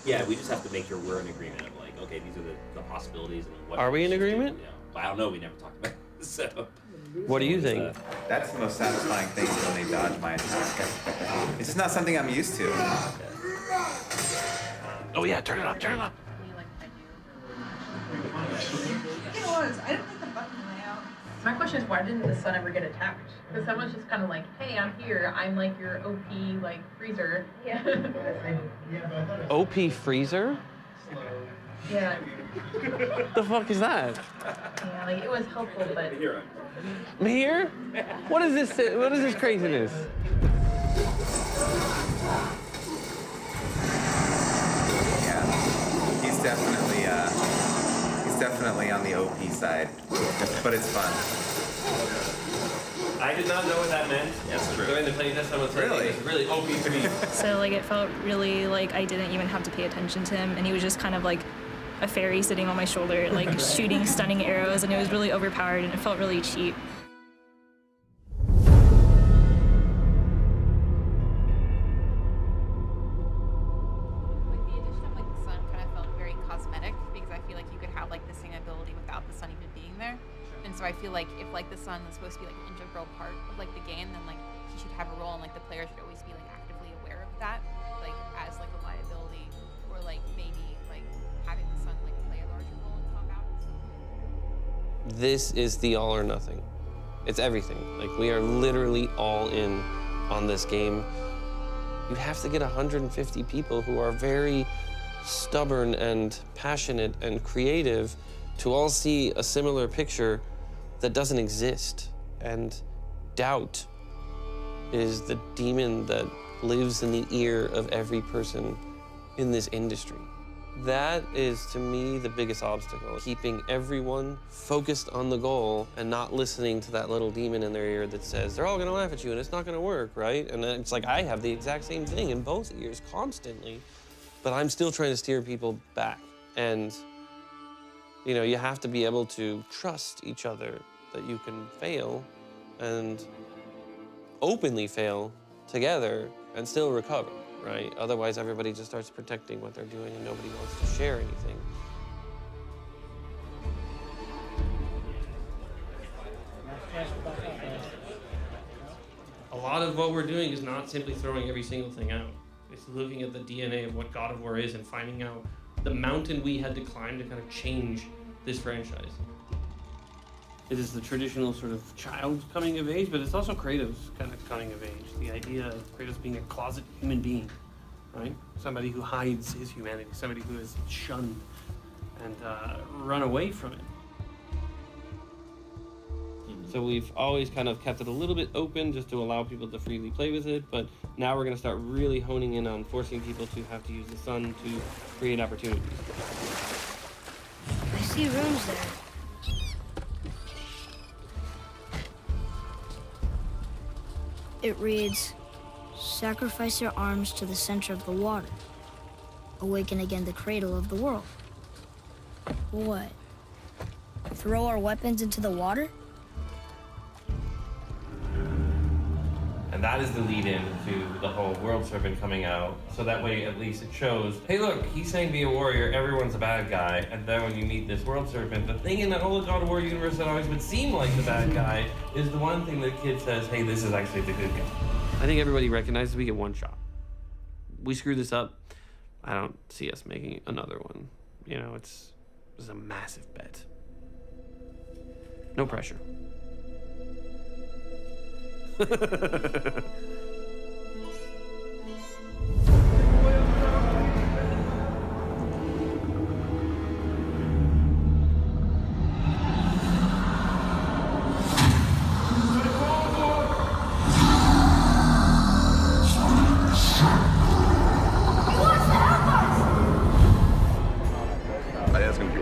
Speaker 9: Yeah, we just have to make sure we're in agreement of like, okay, these are the possibilities and what.
Speaker 2: Are we in
Speaker 9: should do.
Speaker 2: agreement?
Speaker 9: Yeah. Well, I don't know. We never talked about it, so.
Speaker 2: What do you think?
Speaker 29: That's the most satisfying thing, is when they dodge my attack. It's just not something I'm used to.
Speaker 2: Oh yeah, turn it up, turn it up.
Speaker 15: It was. I don't think the button layout.
Speaker 10: My question is, why didn't the sun ever get attacked? Because someone's just kind of like, hey, I'm here. I'm like your OP, like, freezer. Yeah.
Speaker 2: OP freezer?
Speaker 10: Yeah.
Speaker 2: The fuck is that?
Speaker 10: Yeah, like, it was helpful, but...
Speaker 2: I'm here? What is this? What is this craziness?
Speaker 29: Yeah, he's definitely on the OP side, but it's fun.
Speaker 2: I did not know what that meant.
Speaker 9: Yes, true.
Speaker 2: During the playtest, I was really? It's really OP to me.
Speaker 6: So like it felt really like I didn't even have to pay attention to him, and he was just kind of like a fairy sitting on my shoulder, like shooting stunning arrows, and it was really overpowered and it felt really cheap.
Speaker 11: Like the addition of like the sun kind of felt very cosmetic, because I feel like you could have like the same ability without the sun even being there. And so I feel like if like the sun is supposed to be like an integral part of like the game, then like he should have a role, and like the player should always be like actively aware of that, like as like a liability, or like maybe like having the sun like play a larger role in combat.
Speaker 2: This is the all or nothing. It's everything. Like, we are literally all in on this game. You have to get 150 people who are very stubborn and passionate and creative to all see a similar picture that doesn't exist. And doubt is the demon that lives in the ear of every person in this industry. That is, to me, the biggest obstacle, keeping everyone focused on the goal and not listening to that little demon in their ear that says, they're all gonna laugh at you and it's not gonna work, right? And it's like, I have the exact same thing in both ears constantly, but I'm still trying to steer people back. And, you know, you have to be able to trust each other, that you can fail and openly fail together and still recover. Right? Otherwise, everybody just starts protecting what they're doing and nobody wants to share anything. A lot of what we're doing is not simply throwing every single thing out. It's looking at the DNA of what God of War is and finding out the mountain we had to climb to kind of change this franchise. It is the traditional sort of child coming of age, but it's also Kratos kind of coming of age. The idea of Kratos being a closet human being, right? Somebody who hides his humanity, somebody who is shunned and run away from it. So we've always kind of kept it a little bit open just to allow people to freely play with it, but now we're going to start really honing in on forcing people to have to use the sun to create opportunities.
Speaker 7: I see runes there. It reads, sacrifice your arms to the center of the water. Awaken again the cradle of the world. What? Throw our weapons into the water?
Speaker 2: And that is the lead-in to the whole world serpent coming out. So that way, at least it shows, hey look, he's saying be a warrior, everyone's a bad guy. And then when you meet this world serpent, the thing in the whole God of War universe that always would seem like the bad guy is the one thing that kid says, hey, this is actually the good guy. I think everybody recognizes we get one shot. We screw this up, I don't see us making another one. You know, it's a massive bet. No pressure.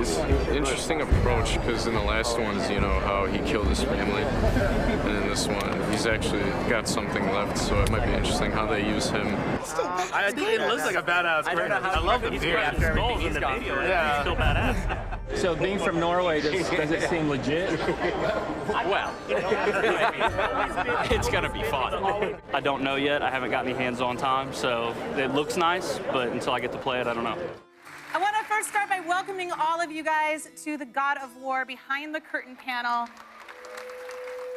Speaker 8: It's an interesting approach because in the last ones, you know, how he killed his family, and in this one, he's actually got something left, so it might be interesting how they use him.
Speaker 16: I think it looks like a badass Kratos. I love the beard after everything in the video. Yeah, he's still badass.
Speaker 4: So being from Norway, does it seem legit?
Speaker 16: Well, it's gonna be fun. I don't know yet. I haven't got any hands-on time, so it looks nice, but until I get to play it, I don't know.
Speaker 11: I want to first start by welcoming all of you guys to the God of War Behind the Curtain panel.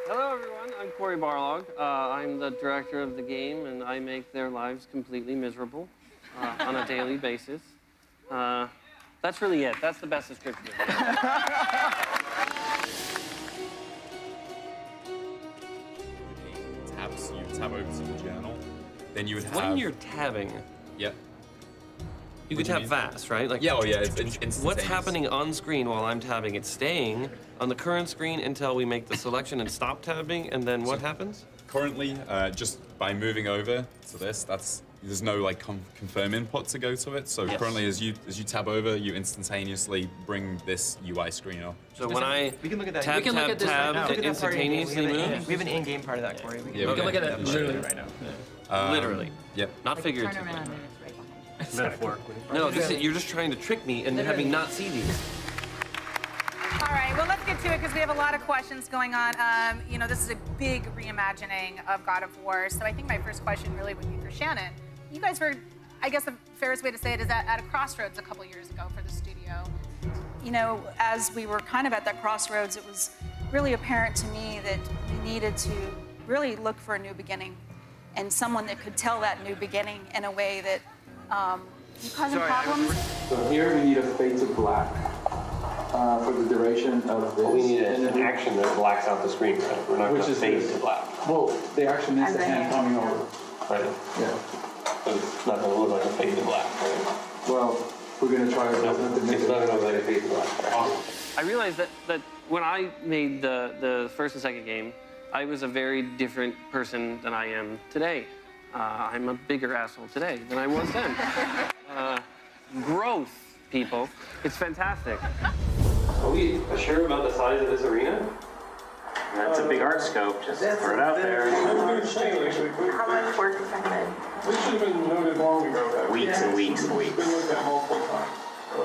Speaker 2: Hello, everyone. I'm Corey Barlog. I'm the director of the game, and I make their lives completely miserable on a daily basis. That's really it. That's the best description of it.
Speaker 19: You tab over to the journal, then you would have...
Speaker 2: When you're tabbing...
Speaker 19: Yeah.
Speaker 2: You could tap fast, right? Like,
Speaker 19: yeah, oh yeah, it's instantaneous.
Speaker 2: What's happening on screen while I'm tabbing? It's staying on the current screen until we make the selection and stop tabbing, and then what happens?
Speaker 19: Currently, just by moving over to this, there's no like confirm input to go to it. So
Speaker 2: yes.
Speaker 19: Currently, as you tab over, you instantaneously bring this UI screen up.
Speaker 2: So when I
Speaker 20: we can look at that.
Speaker 2: tab,
Speaker 20: we can look at this
Speaker 2: tab,
Speaker 20: right now.
Speaker 2: it instantaneously moves?
Speaker 20: We have an in-game part of that, Corey. We
Speaker 19: can
Speaker 20: look at that literally right now.
Speaker 2: Literally.
Speaker 19: Yep.
Speaker 2: Not figuratively.
Speaker 11: Turn around and it's right behind you.
Speaker 2: Metaphorically. No, you're just trying to trick me and have me not see these.
Speaker 11: All right, well, let's get to it because we have a lot of questions going on. You know, this is a big reimagining of God of War. So I think my first question really would be for Shannon. You guys were, I guess the fairest way to say it is at a crossroads a couple years ago for the studio.
Speaker 22: You know, as we were kind of at that crossroads, it was really apparent to me that we needed to really look for a new beginning and someone that could tell that new beginning in a way that causing problems.
Speaker 23: So here we need a fade to black for the duration of this.
Speaker 21: We need an action that blacks out the screen, right? We're not going to fade to black.
Speaker 23: Well, the action is the hand coming over.
Speaker 21: Right.
Speaker 23: Yeah.
Speaker 21: So it's not going to look like a fade to black, right?
Speaker 23: Well, we're going to try our best not to make
Speaker 21: it's not going to look like a fade to black. Awesome.
Speaker 2: I realized that when I made the first and second game, I was a very different person than I am today. I'm a bigger asshole today than I was then. Growth, people. It's fantastic.
Speaker 21: Are we sure about the size of this arena? That's a big art scope, just put it out there.
Speaker 23: How much work is that? We should have been noted long ago.
Speaker 21: Weeks and weeks and weeks.
Speaker 23: We've been looked at multiple times. So,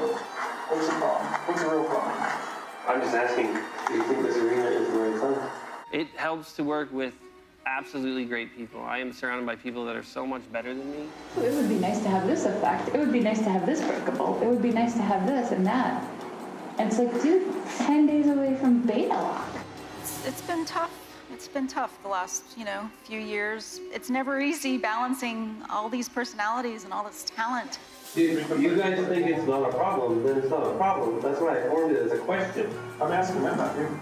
Speaker 23: what's the problem? What's the real problem?
Speaker 21: I'm just asking, do you think this arena is the right size?
Speaker 2: It helps to work with absolutely great people. I am surrounded by people that are so much better than me.
Speaker 24: It would be nice to have this effect. It would be nice to have this breakable. It would be nice to have this and that. And it's like, dude, 10 days away from beta lock.
Speaker 22: It's been tough. It's been tough the last, few years. It's never easy balancing all these personalities and all this talent.
Speaker 21: If you guys think it's not a problem, then it's not a problem. That's why I formed it as a question.
Speaker 23: I'm asking them, not you.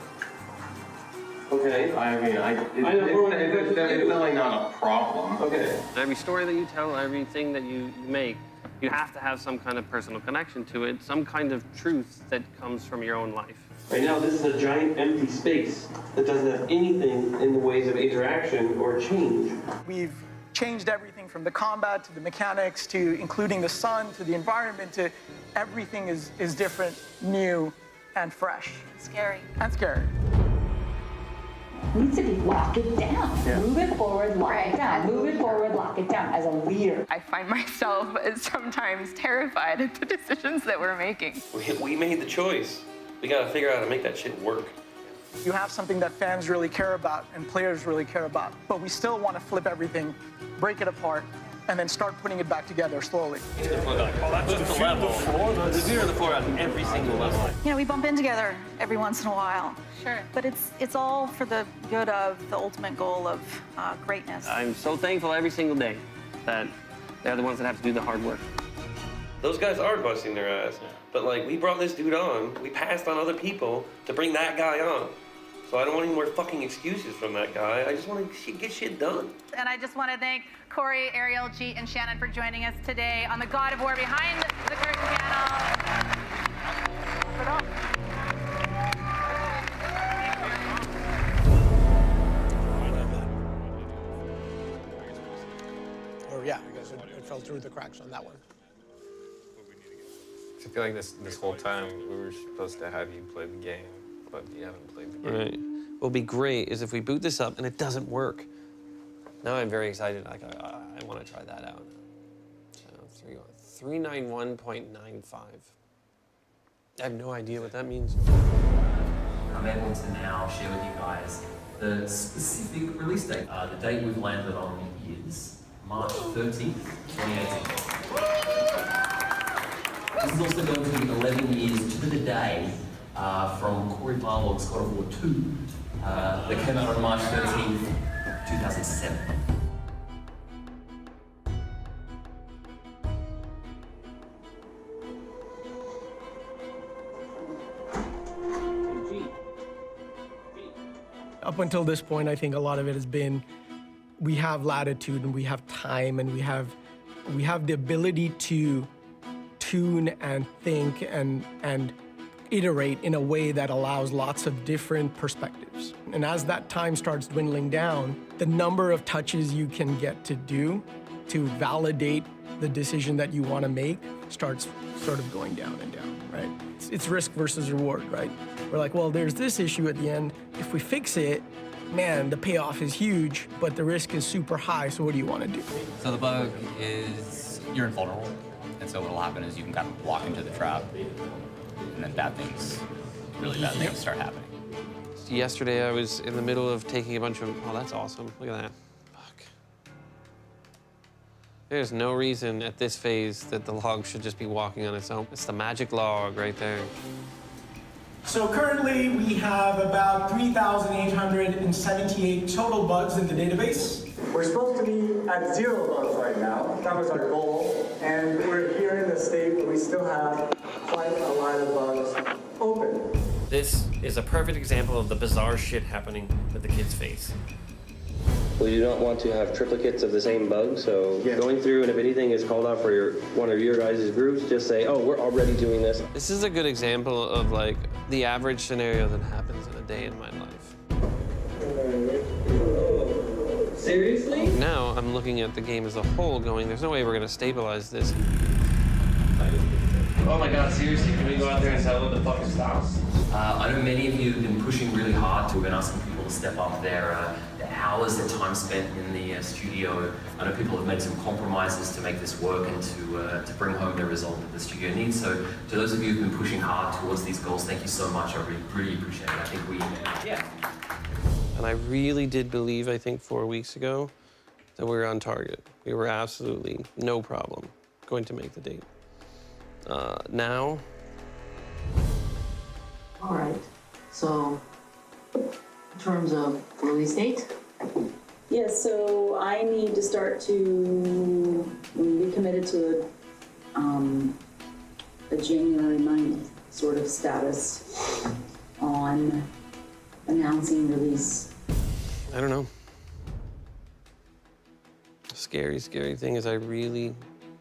Speaker 21: Okay.
Speaker 1: I mean, it's definitely not a problem.
Speaker 21: Okay.
Speaker 2: Every story that you tell, everything that you make, you have to have some kind of personal connection to it, some kind of truth that comes from your own life.
Speaker 21: Right now, this is a giant empty space that doesn't have anything in the ways of interaction or change.
Speaker 3: We've changed everything from the combat to the mechanics to including the sun to the environment to everything is different, new, and fresh.
Speaker 22: Scary.
Speaker 3: And scary.
Speaker 24: Needs to be lock it down. Yeah. Move it forward, lock it down. Move it forward, lock it down as a leader.
Speaker 12: I find myself sometimes terrified at the decisions that we're making.
Speaker 21: We made the choice. We gotta figure out how to make that shit work.
Speaker 3: You have something that fans really care about and players really care about, but we still want to flip everything, break it apart, and then start putting it back together slowly.
Speaker 2: That's just the level. The 0 to 4 on every single level.
Speaker 22: You know, we bump in together every once in a while.
Speaker 11: Sure.
Speaker 22: But it's all for the good of the ultimate goal of greatness.
Speaker 2: I'm so thankful every single day that they're the ones that have to do the hard work.
Speaker 21: Those guys are busting their ass. But like, we brought this dude on, we passed on other people to bring that guy on. So I don't want any more fucking excuses from that guy. I just want to get shit done.
Speaker 11: And I just want to thank Corey, Ariel, Jeet, and Shannon for joining us today on the God of War Behind the Curtain panel.
Speaker 3: Or yeah, I guess it fell through the cracks on that one.
Speaker 1: I feel like this whole time we were supposed to have you play the game, but you haven't played the game.
Speaker 2: Right. What'll be great is if we boot this up and it doesn't work. Now I'm very excited. Like I want to try that out. So 391.95. I have no idea what that means.
Speaker 9: I'm able to now share with you guys the specific release date. The date we've landed on is March 13th, 2018. This is also going to be 11 years to the day from Corey Barlog's God of War 2 that came out on March 13th, 2007.
Speaker 3: Up until this point, I think a lot of it has been we have latitude and we have time and we have the ability to tune and think and iterate in a way that allows lots of different perspectives. And as that time starts dwindling down, the number of touches you can get to do to validate the decision that you want to make starts sort of going down and down, right? It's risk versus reward, right? We're like, well, there's this issue at the end. If we fix it, man, the payoff is huge, but the risk is super high, so what do you want to do?
Speaker 13: So the bug is you're invulnerable, and so what'll happen is you can kind of walk into the trap, and then bad things, really bad things start happening.
Speaker 2: Yesterday I was in the middle of taking a bunch of, oh, that's awesome. Look at that. Fuck. There's no reason at this phase that the log should just be walking on its own. It's the magic log right there.
Speaker 3: So currently we have about 3,878 total bugs in the database.
Speaker 18: We're supposed to be at 0 bugs right now. That was our goal. And we're here in the state where we still have quite a lot of bugs open.
Speaker 2: This is a perfect example of the bizarre shit happening with the kid's face.
Speaker 21: Well, you don't want to have triplicates of the same bug, so going through and if anything is called out for one of your guys' groups, just say, oh, we're already doing this.
Speaker 2: This is a good example of like the average scenario that happens in a day in my life.
Speaker 21: Seriously?
Speaker 2: Now I'm looking at the game as a whole going, there's no way we're gonna stabilize this.
Speaker 21: Oh my God, seriously? Can we go out there and tell them to fucking stop?
Speaker 9: I know many of you have been pushing really hard. We've been asking people to step up their hours, their time spent in the studio. I know people have made some compromises to make this work and to bring home the result that the studio needs. So to those of you who've been pushing hard towards these goals, thank you so much. I really appreciate it. I think
Speaker 2: And I really did believe, I think 4 weeks ago, that we were on target. We were absolutely no problem going to make the date. Now.
Speaker 17: All right, so in terms of release date?
Speaker 25: Yeah, so I need to start to be committed to a January 9th sort of status on announcing release?
Speaker 2: I don't know. Scary, scary thing is I really,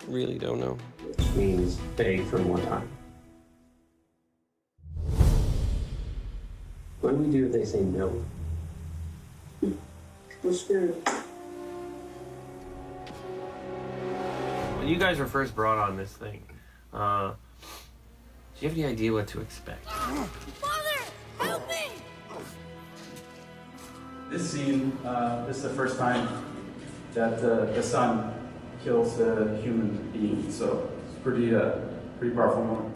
Speaker 2: really don't know.
Speaker 23: Which means beg for more time. What do we do if they say no?
Speaker 25: We're screwed.
Speaker 21: When you guys were first brought on this thing, do you have any idea what to expect?
Speaker 5: Father, help me!
Speaker 6: This scene is the first time that the son kills a human being, so it's pretty powerful moment.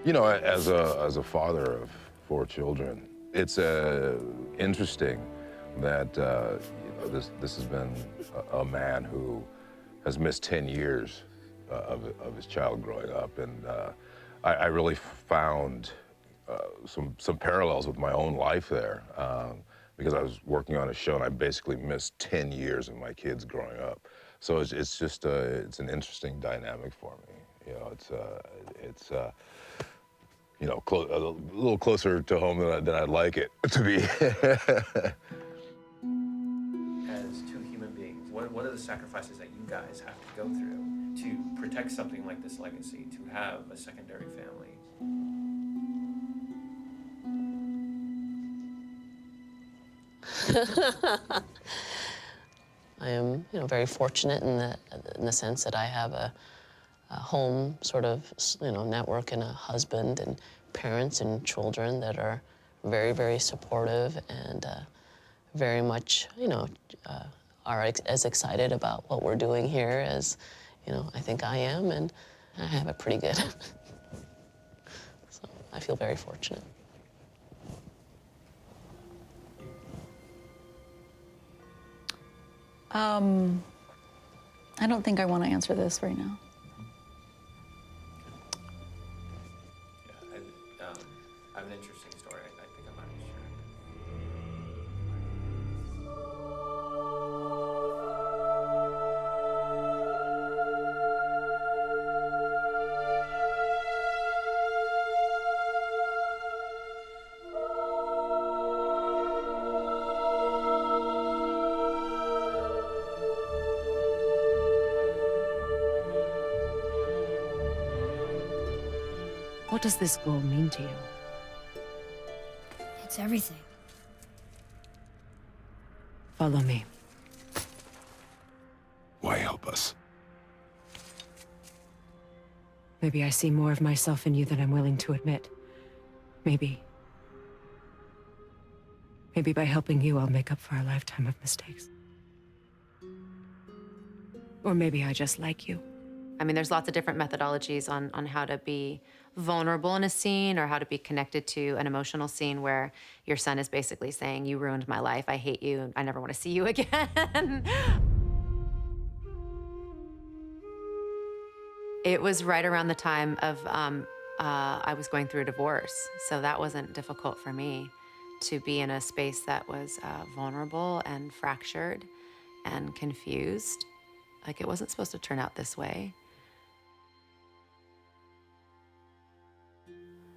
Speaker 10: You know, as a father of 4 children, it's interesting that you know, this has been a man who has missed 10 years of his child growing up, and I really found some parallels with my own life there, because I was working on a show and I basically missed 10 years of my kids growing up. So it's just it's an interesting dynamic for me. You know, it's you know, a little closer to home than I'd like it to be.
Speaker 9: As 2 human beings, what are the sacrifices that you guys have to go through to protect something like this legacy, to have a secondary family?
Speaker 17: I am, you know, very fortunate in the sense that I have a home sort of, you know, network and a husband and parents and children that are very, very supportive and very much, you know, are as excited about what we're doing here as, you know, I think I am, and I have it pretty good. So I feel very fortunate.
Speaker 14: I don't think I want to answer this right now.
Speaker 9: I have an interesting story. I think I might be sharing.
Speaker 15: What does this goal mean to you?
Speaker 7: It's everything.
Speaker 15: Follow me.
Speaker 10: Why help us?
Speaker 15: Maybe I see more of myself in you than I'm willing to admit. Maybe by helping you, I'll make up for a lifetime of mistakes. Or maybe I just like you.
Speaker 26: I mean, there's lots of different methodologies on how to be vulnerable in a scene or how to be connected to an emotional scene where your son is basically saying, you ruined my life, I hate you, I never want to see you again. It was right around the time of, I was going through a divorce, so that wasn't difficult for me to be in a space that was vulnerable and fractured and confused. Like, it wasn't supposed to turn out this way.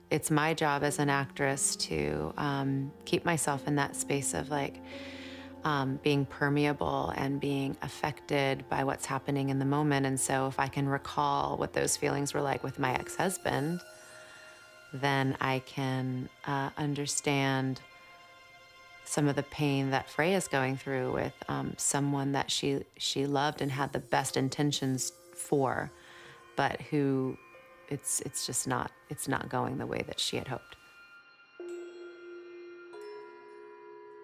Speaker 26: It's my job as an actress to keep myself in that space of like being permeable and being affected by what's happening in the moment. And so if I can recall what those feelings were like with my ex-husband, then I can understand some of the pain that Freya's going through with someone that she loved and had the best intentions for, but who it's just not going the way that she had hoped.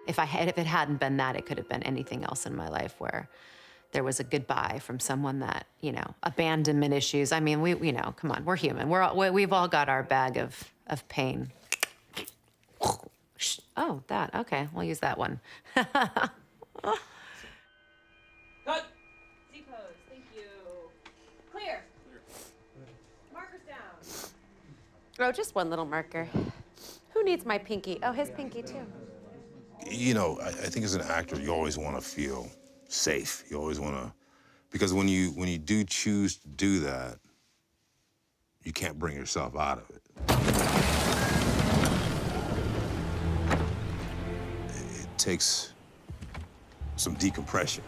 Speaker 26: If it hadn't been that, it could have been anything else in my life where there was a goodbye from someone that, you know, abandonment issues. I mean, you know, come on, we're human. We've all got our bag of pain. Oh, that, okay, we'll use that one.
Speaker 5: Cut! Z-pose, thank you. Clear. Markers down.
Speaker 26: Oh, just one little marker. Who needs my pinky? Oh, his pinky too.
Speaker 10: You know, I think as an actor, you always want to feel safe. You always want to, because when you do choose to do that, you can't bring yourself out of it. It takes some decompression.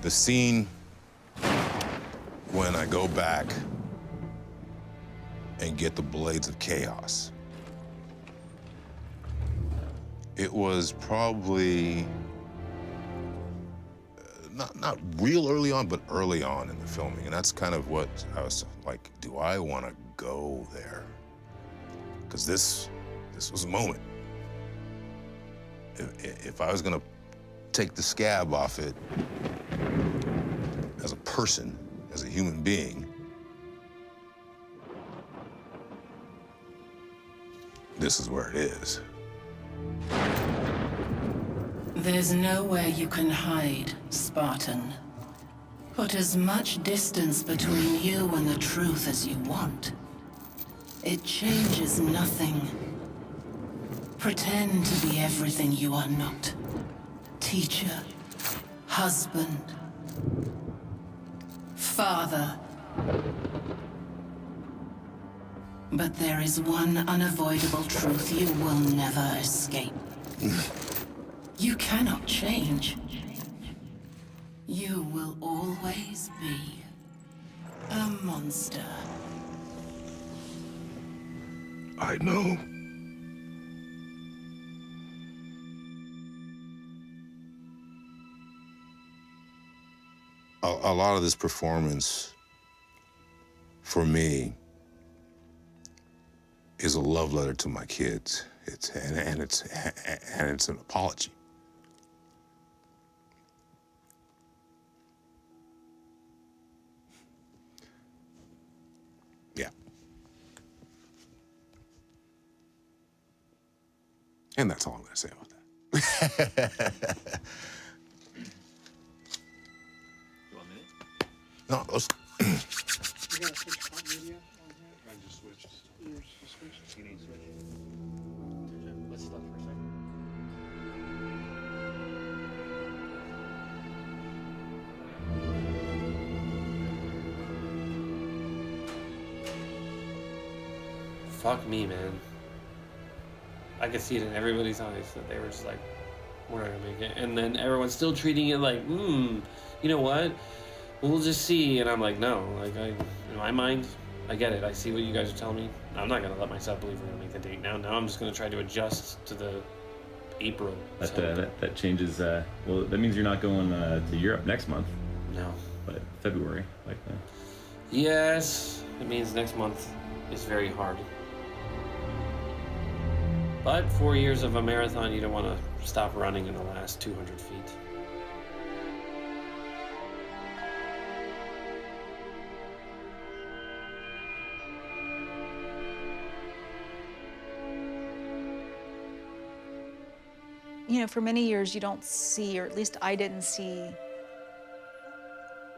Speaker 10: The scene when I go back and get the blades of chaos, it was probably not real early on, but early on in the filming. And that's kind of what I was like, do I want to go there? Because this was a moment. If I was gonna take the scab off it as a person, as a human being, this is where it is.
Speaker 4: There's nowhere you can hide, Spartan. Put as much distance between you and the truth as you want. It changes nothing. Pretend to be everything you are not. Teacher, husband, father. But there is one unavoidable truth you will never escape. You cannot change. You will always be a monster.
Speaker 10: I know. A lot of this performance, for me, is a love letter to my kids. It's an apology. Yeah. And that's all I'm going to say about that. No, let's...
Speaker 18: You gotta switch continuity up on here? I just switched. You switched? You need to switch.
Speaker 2: Let's stop for a second. Fuck me, man. I could see it in everybody's eyes that they were just like, we're not gonna make it. And then everyone's still treating it like, you know what? We'll just see. And I'm like, no, like in my mind, I get it. I see what you guys are telling me. I'm not gonna let myself believe we're gonna make the date now. Now I'm just gonna try to adjust to the April.
Speaker 8: That changes. Well, that means you're not going to Europe next month.
Speaker 2: No.
Speaker 8: But February, like that.
Speaker 2: Yes, it means next month is very hard. But 4 years of a marathon, you don't want to stop running in the last 200 feet.
Speaker 22: You know, for many years you don't see, or at least I didn't see,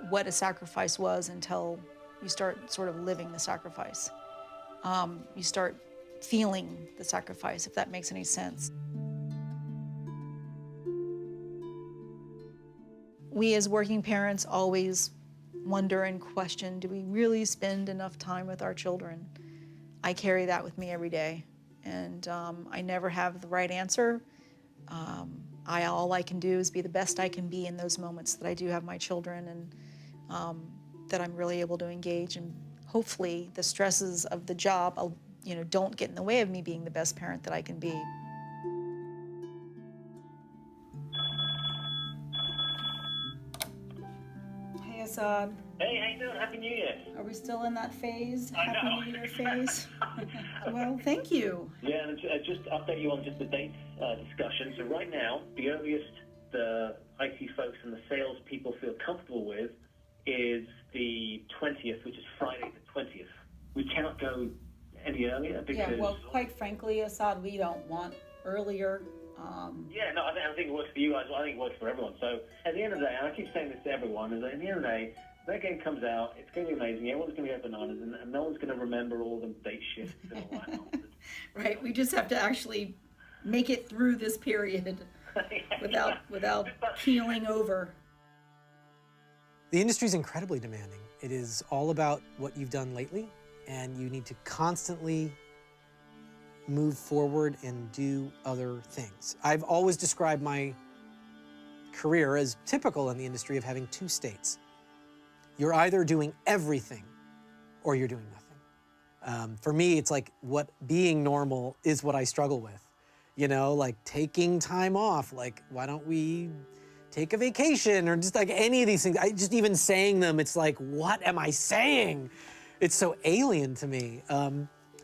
Speaker 22: what a sacrifice was until you start sort of living the sacrifice. You start feeling the sacrifice, if that makes any sense. We as working parents always wonder and question, do we really spend enough time with our children? I carry that with me every day, and I never have the right answer. All I can do is be the best I can be in those moments that I do have my children, and that I'm really able to engage, and hopefully the stresses of the job, don't get in the way of me being the best parent that I can be. Hey, Assad.
Speaker 23: Hey, how you doing? Happy New Year.
Speaker 22: Are we still in that phase?
Speaker 23: I know.
Speaker 22: Happy New Year phase? Well, thank you.
Speaker 23: Yeah, and just to update you on just the dates discussion. So right now, the earliest the IT folks and the sales people feel comfortable with is the 20th, which is Friday the 20th. We cannot go any earlier because...
Speaker 22: Yeah, well, quite frankly, Assad, we don't want earlier.
Speaker 23: Yeah, no, I think it works for you guys. I think it works for everyone. So at the end of the day, and I keep saying this to everyone, is that at the end of the day, that game comes out, it's going to be amazing. Everyone's going to go bananas, and no one's going to remember all the date shifts and all that nonsense.
Speaker 11: Right, we just have to actually make it through this period without keeling over.
Speaker 12: The industry is incredibly demanding. It is all about what you've done lately, and you need to constantly move forward and do other things. I've always described my career as typical in the industry of having two states. You're either doing everything or you're doing nothing. For me, it's like what being normal is what I struggle with. You know, like taking time off, like why don't we take a vacation or just like any of these things. Just even saying them, it's like, what am I saying? It's so alien to me.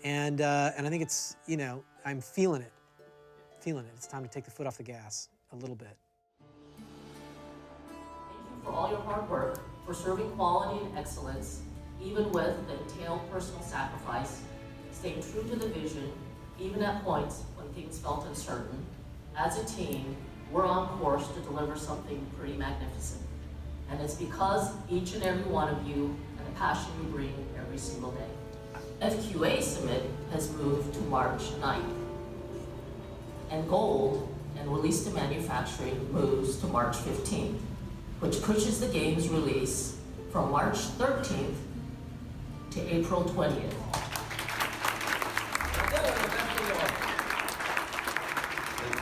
Speaker 12: And I think it's, you know, I'm feeling it. It's time to take the foot off the gas a little bit.
Speaker 16: Thank you for all your hard work, for serving quality and excellence, even with the entailed personal sacrifice, staying true to the vision, even at points when things felt uncertain. As a team, we're on course to deliver something pretty magnificent. And it's because each and every one of you and the passion you bring every single day. FQA Submit has moved to March 9th. And Gold and Release to Manufacturing moves to March 15th, which pushes the game's release from March 13th to April 20th.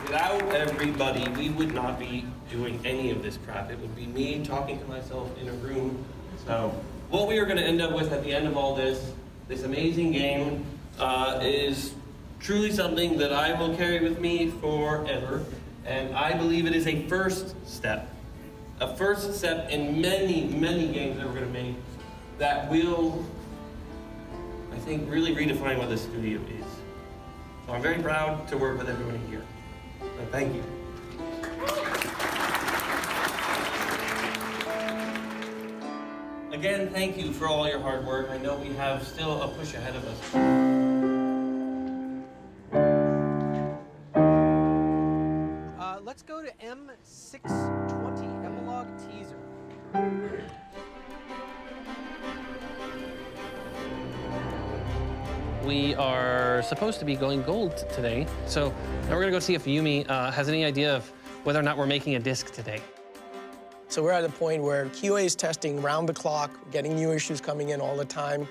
Speaker 21: Without everybody, we would not be doing any of this crap. It would be me talking to myself in a room. So what we are going to end up with at the end of all this amazing game, is truly something that I will carry with me forever. And I believe it is a first step in many, many games that we're going to make that will, I think, really redefine what this studio is. So I'm very proud to work with everyone here. So thank you. Again, thank you for all your hard work. I know we have still a push ahead of us.
Speaker 12: Let's go to M620, Epilogue Teaser.
Speaker 2: We are supposed to be going gold today, so now we're gonna go see if Yumi has any idea of whether or not we're making a disc today.
Speaker 3: So we're at a point where QA is testing round the clock, getting new issues coming in all the time.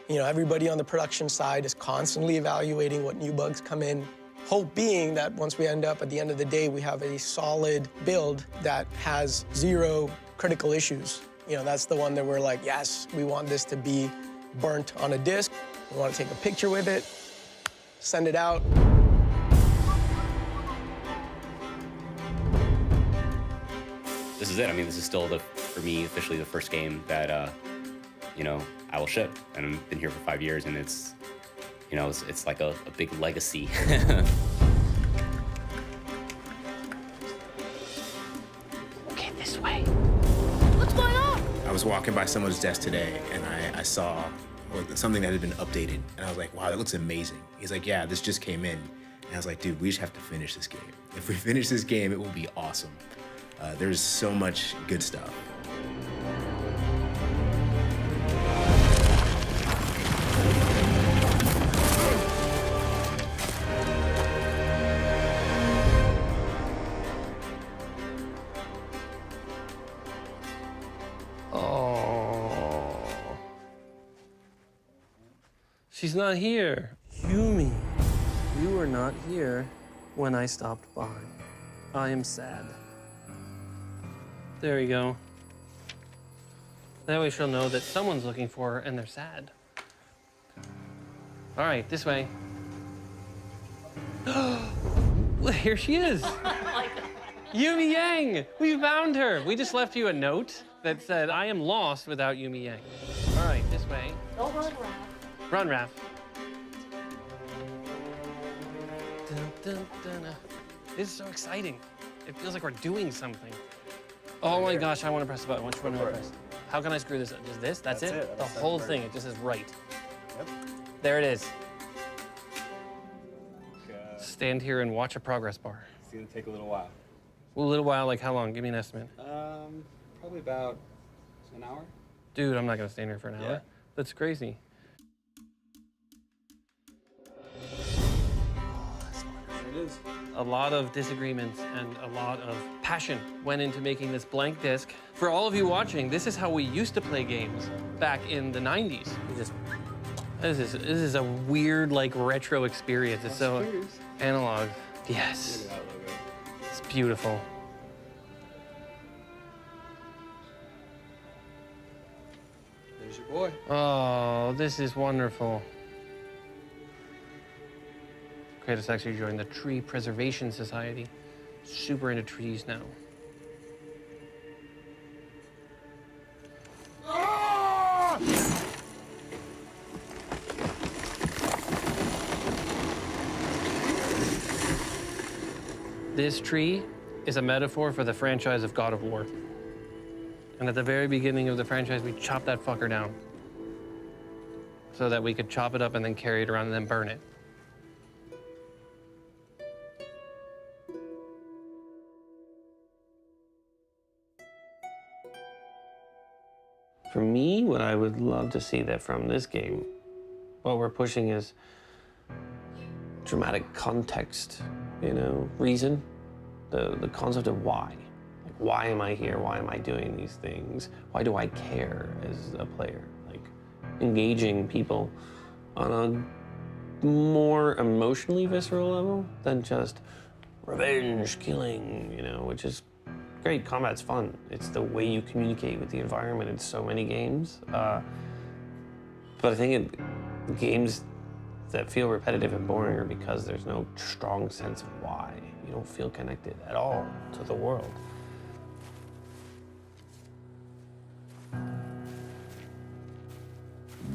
Speaker 3: You know, everybody on the production side is constantly evaluating what new bugs come in. Hope being that once we end up at the end of the day, we have a solid build that has 0 critical issues. You know, that's the one that we're like, yes, we want this to be burnt on a disc. We want to take a picture with it, send it out.
Speaker 13: This is it. I mean, this is still, for me, officially the first game that, you know, I will ship. And I've been here for 5 years, and it's, you know, it's like a big legacy.
Speaker 2: Okay, this way.
Speaker 5: What's going on?
Speaker 19: I was walking by someone's desk today, and I saw something that had been updated, and I was like, wow, that looks amazing. He's like, yeah, this just came in. And I was like, dude, we just have to finish this game. If we finish this game, it will be awesome. There's so much good stuff.
Speaker 2: Oh. She's not here. Yumi, you were not here when I stopped by. I am sad. There we go. That way she'll know that someone's looking for her and they're sad. All right, this way. Well, here she is. Yumi Yang, we found her. We just left you a note that said, I am lost without Yumi Yang. All right, this way.
Speaker 16: Don't run, Raph.
Speaker 2: Run, Raph. Dun, dun, dun. This is so exciting. It feels like we're doing something. Oh my gosh, I want to press the button. Which one do I press? How can I screw this up? Just this? That's it? The whole thing. It just says right.
Speaker 1: Yep.
Speaker 2: There it is. Stand here and watch a progress bar.
Speaker 1: See
Speaker 6: going to take a little while.
Speaker 2: A little while, like how long? Give me an estimate.
Speaker 6: Probably about an hour.
Speaker 2: Dude, I'm not gonna stand here for an hour.
Speaker 6: Yeah.
Speaker 2: That's crazy.
Speaker 6: There it is.
Speaker 2: A lot of disagreements and a lot of passion went into making this blank disc. For all of you watching, this is how we used to play games back in the 90s. This is a weird, like, retro experience. It's so analog. Yes.
Speaker 6: Look at that logo.
Speaker 2: It's beautiful.
Speaker 6: There's your boy.
Speaker 2: Oh, this is wonderful. Kratos actually joined the Tree Preservation Society. Super into trees now. This tree is a metaphor for the franchise of God of War. And at the very beginning of the franchise, we chopped that fucker down so that we could chop it up and then carry it around and then burn it. For me, what I would love to see that from this game, what we're pushing is dramatic context, you know, reason, the concept of why. Like, why am I here? Why am I doing these things? Why do I care as a player? Like, engaging people on a more emotionally visceral level than just revenge, killing, you know, which is great. Combat's fun. It's the way you communicate with the environment in so many games. But I think games that feel repetitive and boring are because there's no strong sense of why. You don't feel connected at all to the world.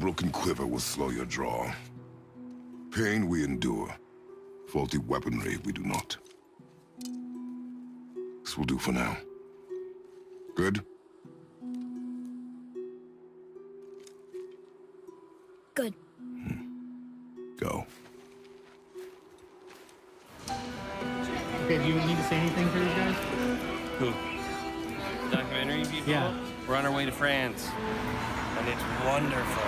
Speaker 14: Broken quiver will slow your draw. Pain we endure. Faulty weaponry we do not. This will do for now. Good?
Speaker 7: Good.
Speaker 14: Go.
Speaker 17: Okay, do you need to say anything for these guys?
Speaker 2: Who? Documentary people?
Speaker 17: Yeah.
Speaker 2: We're on our way to France, and it's wonderful.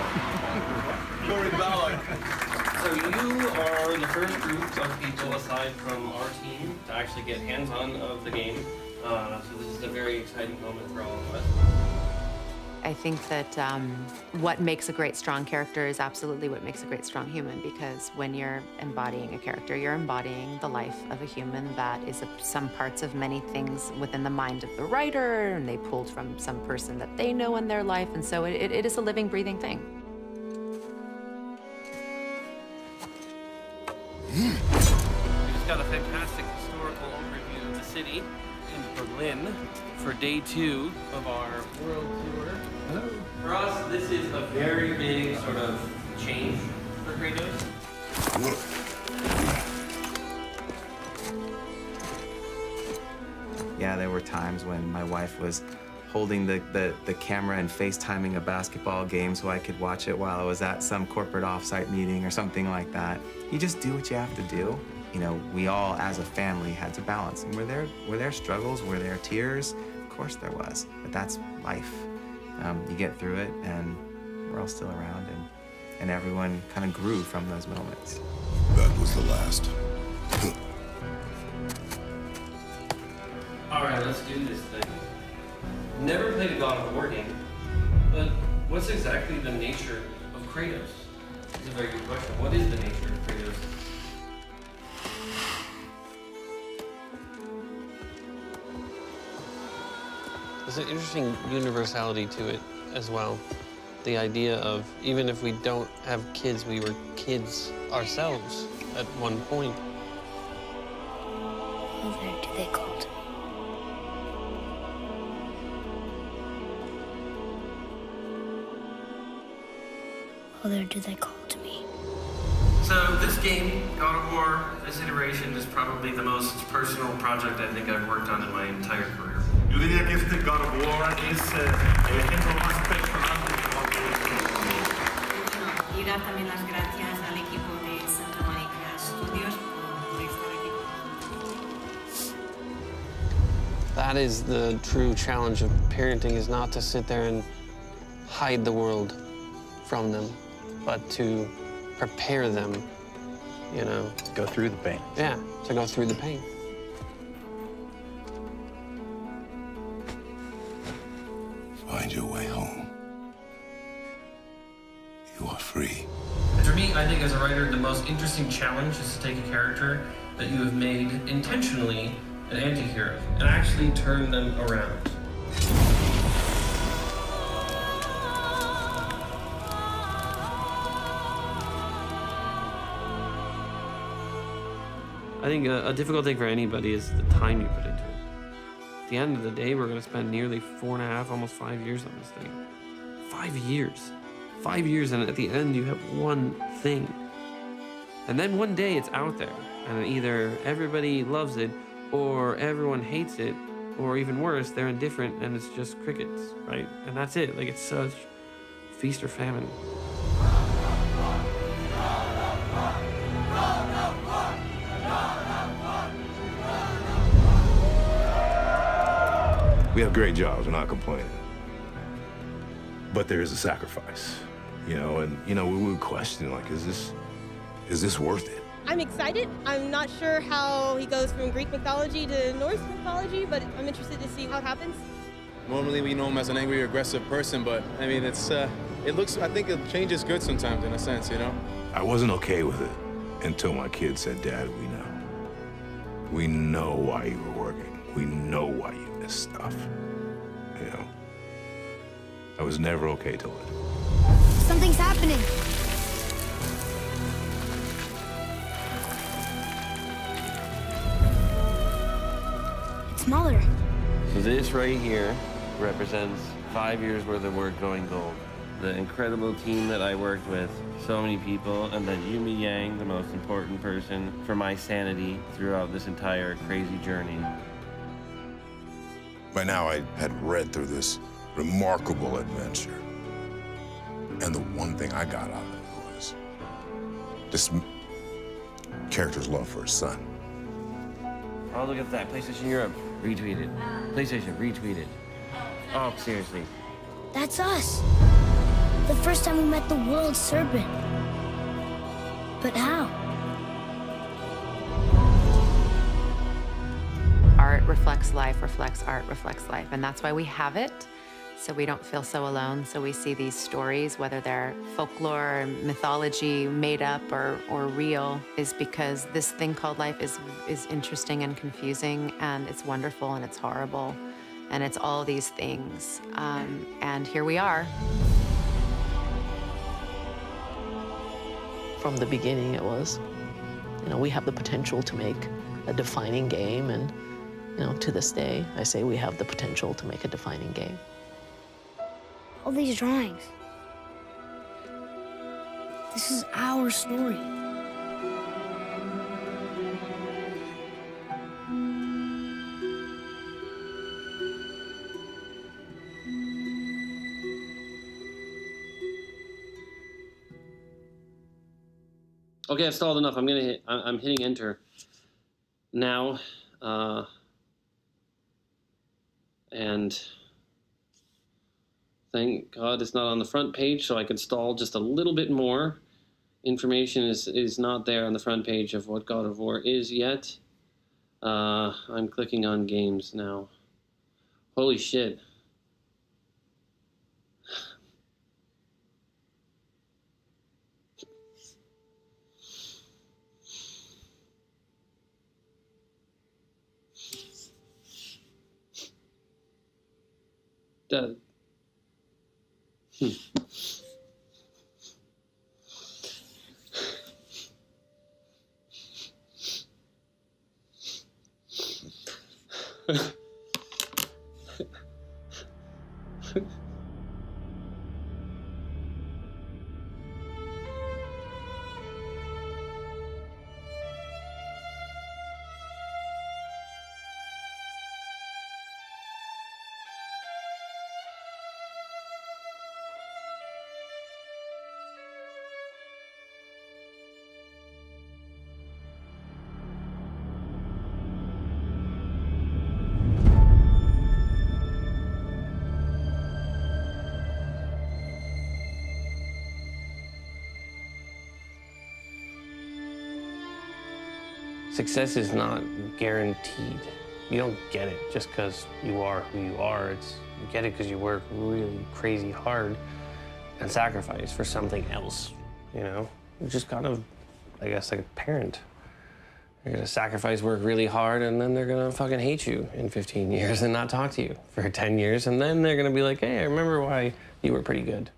Speaker 2: So you are the first group of people, aside from our team, to actually get hands-on of the game. So this is a very exciting moment for all of us.
Speaker 26: I think that what makes a great, strong character is absolutely what makes a great, strong human, because when you're embodying a character, you're embodying the life of a human that is some parts of many things within the mind of the writer, and they pulled from some person that they know in their life, and so it is a living, breathing thing.
Speaker 2: We just got a fantastic historical overview of the city in Berlin for day 2 of our world tour. Hello. For us, this is a very big sort of change for Kratos.
Speaker 20: Yeah, there were times when my wife was holding the camera and FaceTiming a basketball game so I could watch it while I was at some corporate offsite meeting or something like that. You just do what you have to do. You know, we all, as a family, had to balance. And were there struggles? Were there tears? Of course there was, but that's life. You get through it, and we're all still around, and everyone kind of grew from those moments.
Speaker 14: That was the last.
Speaker 2: All right, let's do this thing. Never played a God of War game, but what's exactly the nature of Kratos? It's a very good question. What is the nature of Kratos? There's an interesting universality to it as well. The idea of, even if we don't have kids, we were kids ourselves at one point.
Speaker 7: Mother, do they call to me? Mother, do they call to me?
Speaker 2: So this game, God of War, this iteration is probably the most personal project I think I've worked on in my entire career.
Speaker 24: Yo diría que este God of War es el ejemplo más personal de
Speaker 4: Y dar también las gracias al equipo de Santa Mónica Studios por estar aquí.
Speaker 2: that is the true challenge of parenting, is not to sit there and hide the world from them, but to prepare them, you know.
Speaker 8: Go through the pain.
Speaker 2: Yeah, to go through the pain.
Speaker 14: Find your way home. You are free.
Speaker 2: For me, I think as a writer, the most interesting challenge is to take a character that you have made intentionally an anti-hero and actually turn them around. I think a difficult thing for anybody is the time you put into it. At the end of the day, we're going to spend nearly 4.5, almost 5 years on this thing. 5 years. 5 years, and at the end, you have one thing. And then one day it's out there, and either everybody loves it, or everyone hates it, or even worse, they're indifferent, and it's just crickets, right? And that's it. Like, it's such feast or famine.
Speaker 14: We have great jobs, we're not complaining. But there is a sacrifice, you know, and, you know, we would question, like, is this worth it?
Speaker 5: I'm excited. I'm not sure how he goes from Greek mythology to Norse mythology, but I'm interested to see how it happens.
Speaker 19: Normally we know him as an angry, aggressive person, but I mean, I think it changes good sometimes in a sense, you know?
Speaker 14: I wasn't okay with it until my kid said, Dad, we know. We know why you were working. We know why you missed stuff. You know? I was never okay till it.
Speaker 7: Something's happening. It's Mother.
Speaker 2: So this right here represents 5 years worth of work going gold. The incredible team that I worked with, so many people, and then Yumi Yang, the most important person for my sanity throughout this entire crazy journey.
Speaker 14: By now, I had read through this remarkable adventure. And the one thing I got out of it was this character's love for his son.
Speaker 2: Oh, look at that. PlayStation Europe retweeted. PlayStation retweeted. Oh, seriously.
Speaker 7: That's us. The first time we met the world serpent. But how?
Speaker 26: Art reflects life, reflects art, reflects life. And that's why we have it, so we don't feel so alone. So we see these stories, whether they're folklore, mythology, made up or real, is because this thing called life is interesting and confusing, and it's wonderful and it's horrible. And it's all these things. And here we are.
Speaker 9: From the beginning, it was, you know, we have the potential to make a defining game, and, you know, to this day, I say we have the potential to make a defining game.
Speaker 7: All these drawings. This is our story.
Speaker 2: Okay, I've stalled enough. I'm hitting enter now, and thank God it's not on the front page, so I can stall just a little bit more. Information is not there on the front page of what God of War is yet. I'm clicking on games now. Holy shit. Success is not guaranteed. You don't get it just because you are who you are. You get it because you work really crazy hard and sacrifice for something else, you know? Just kind of, I guess, like a parent. You're gonna sacrifice, work really hard, and then they're gonna fucking hate you in 15 years and not talk to you for 10 years, and then they're gonna be like, hey, I remember why you were pretty good.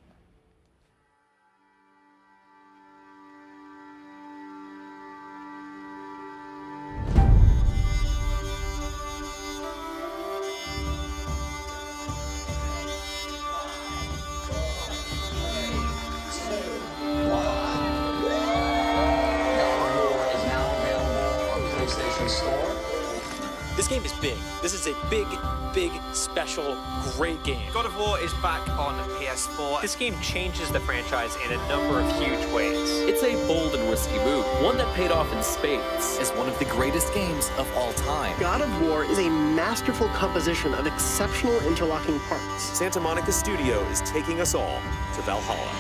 Speaker 8: This game is big. This is a big, big, special, great game. God of War is back on PS4. This game changes the franchise in a number of huge ways.
Speaker 10: It's a bold and risky move, one that paid off in spades as one of the greatest games of all time.
Speaker 15: God of War is a masterful composition of exceptional interlocking parts.
Speaker 18: Santa Monica Studio is taking us all to Valhalla.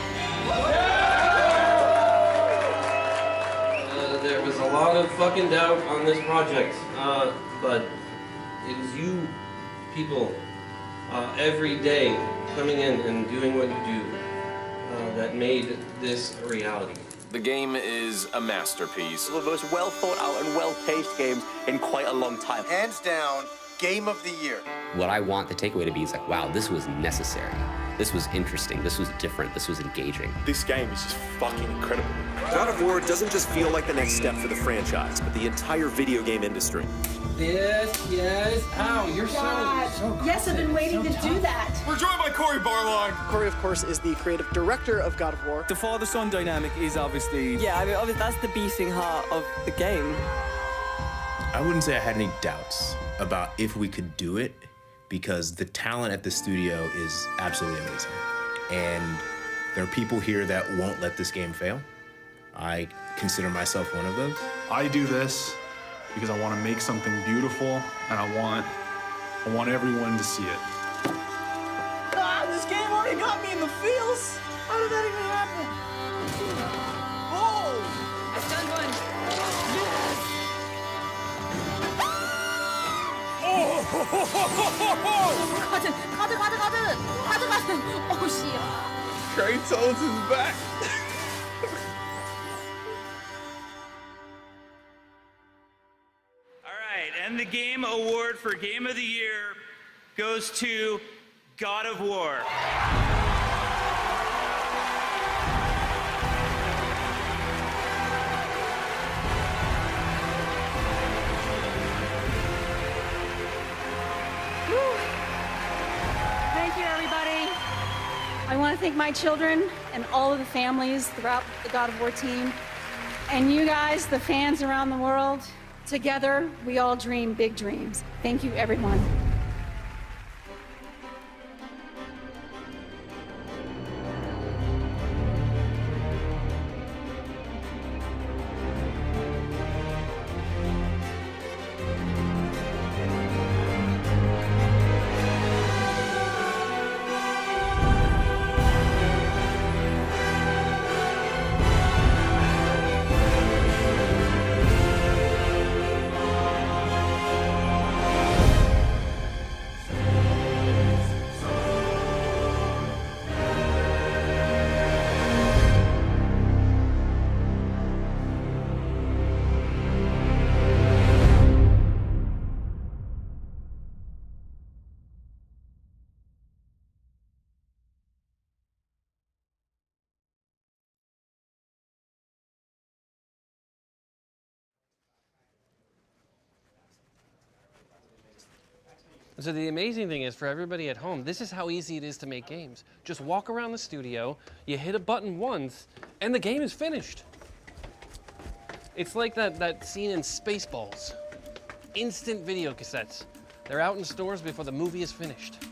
Speaker 2: There was a lot of fucking doubt on this project, but it was you people every day coming in and doing what you do that made this a reality.
Speaker 18: The game is a masterpiece.
Speaker 15: One of the most well thought out and well paced games in quite a long time.
Speaker 22: Hands down, game of the year.
Speaker 13: What I want the takeaway to be is like, wow, this was necessary. This was interesting, this was different, this was engaging.
Speaker 18: This game is just fucking incredible. God of War doesn't just feel like the next step for the franchise, but the entire video game industry.
Speaker 2: Yes. Ow, you're so
Speaker 11: Yes, I've been waiting to do that.
Speaker 18: We're joined by Cory Barlog.
Speaker 15: Cory, of course, is the creative director of God of War.
Speaker 25: The father-son dynamic is obviously...
Speaker 27: Yeah, I mean, obviously that's the beating heart of the game.
Speaker 19: I wouldn't say I had any doubts about if we could do it, because the talent at the studio is absolutely amazing. And there are people here that won't let this game fail. I consider myself one of those.
Speaker 28: I do this because I want to make something beautiful, and I want everyone to see it.
Speaker 27: Ah, this game already got me in the feels. How did that even happen? Oh! I stunned one. Oh, shit.
Speaker 18: Kratos is back.
Speaker 25: All right, and the game award for Game of the Year goes to God of War.
Speaker 11: Thank you, everybody. I want to thank my children and all of the families throughout the God of War team. And you guys, the fans around the world. Together, we all dream big dreams. Thank you, everyone.
Speaker 2: So the amazing thing is, for everybody at home, this is how easy it is to make games. Just walk around the studio, you hit a button once, and the game is finished. It's like that scene in Spaceballs. Instant video cassettes. They're out in stores before the movie is finished.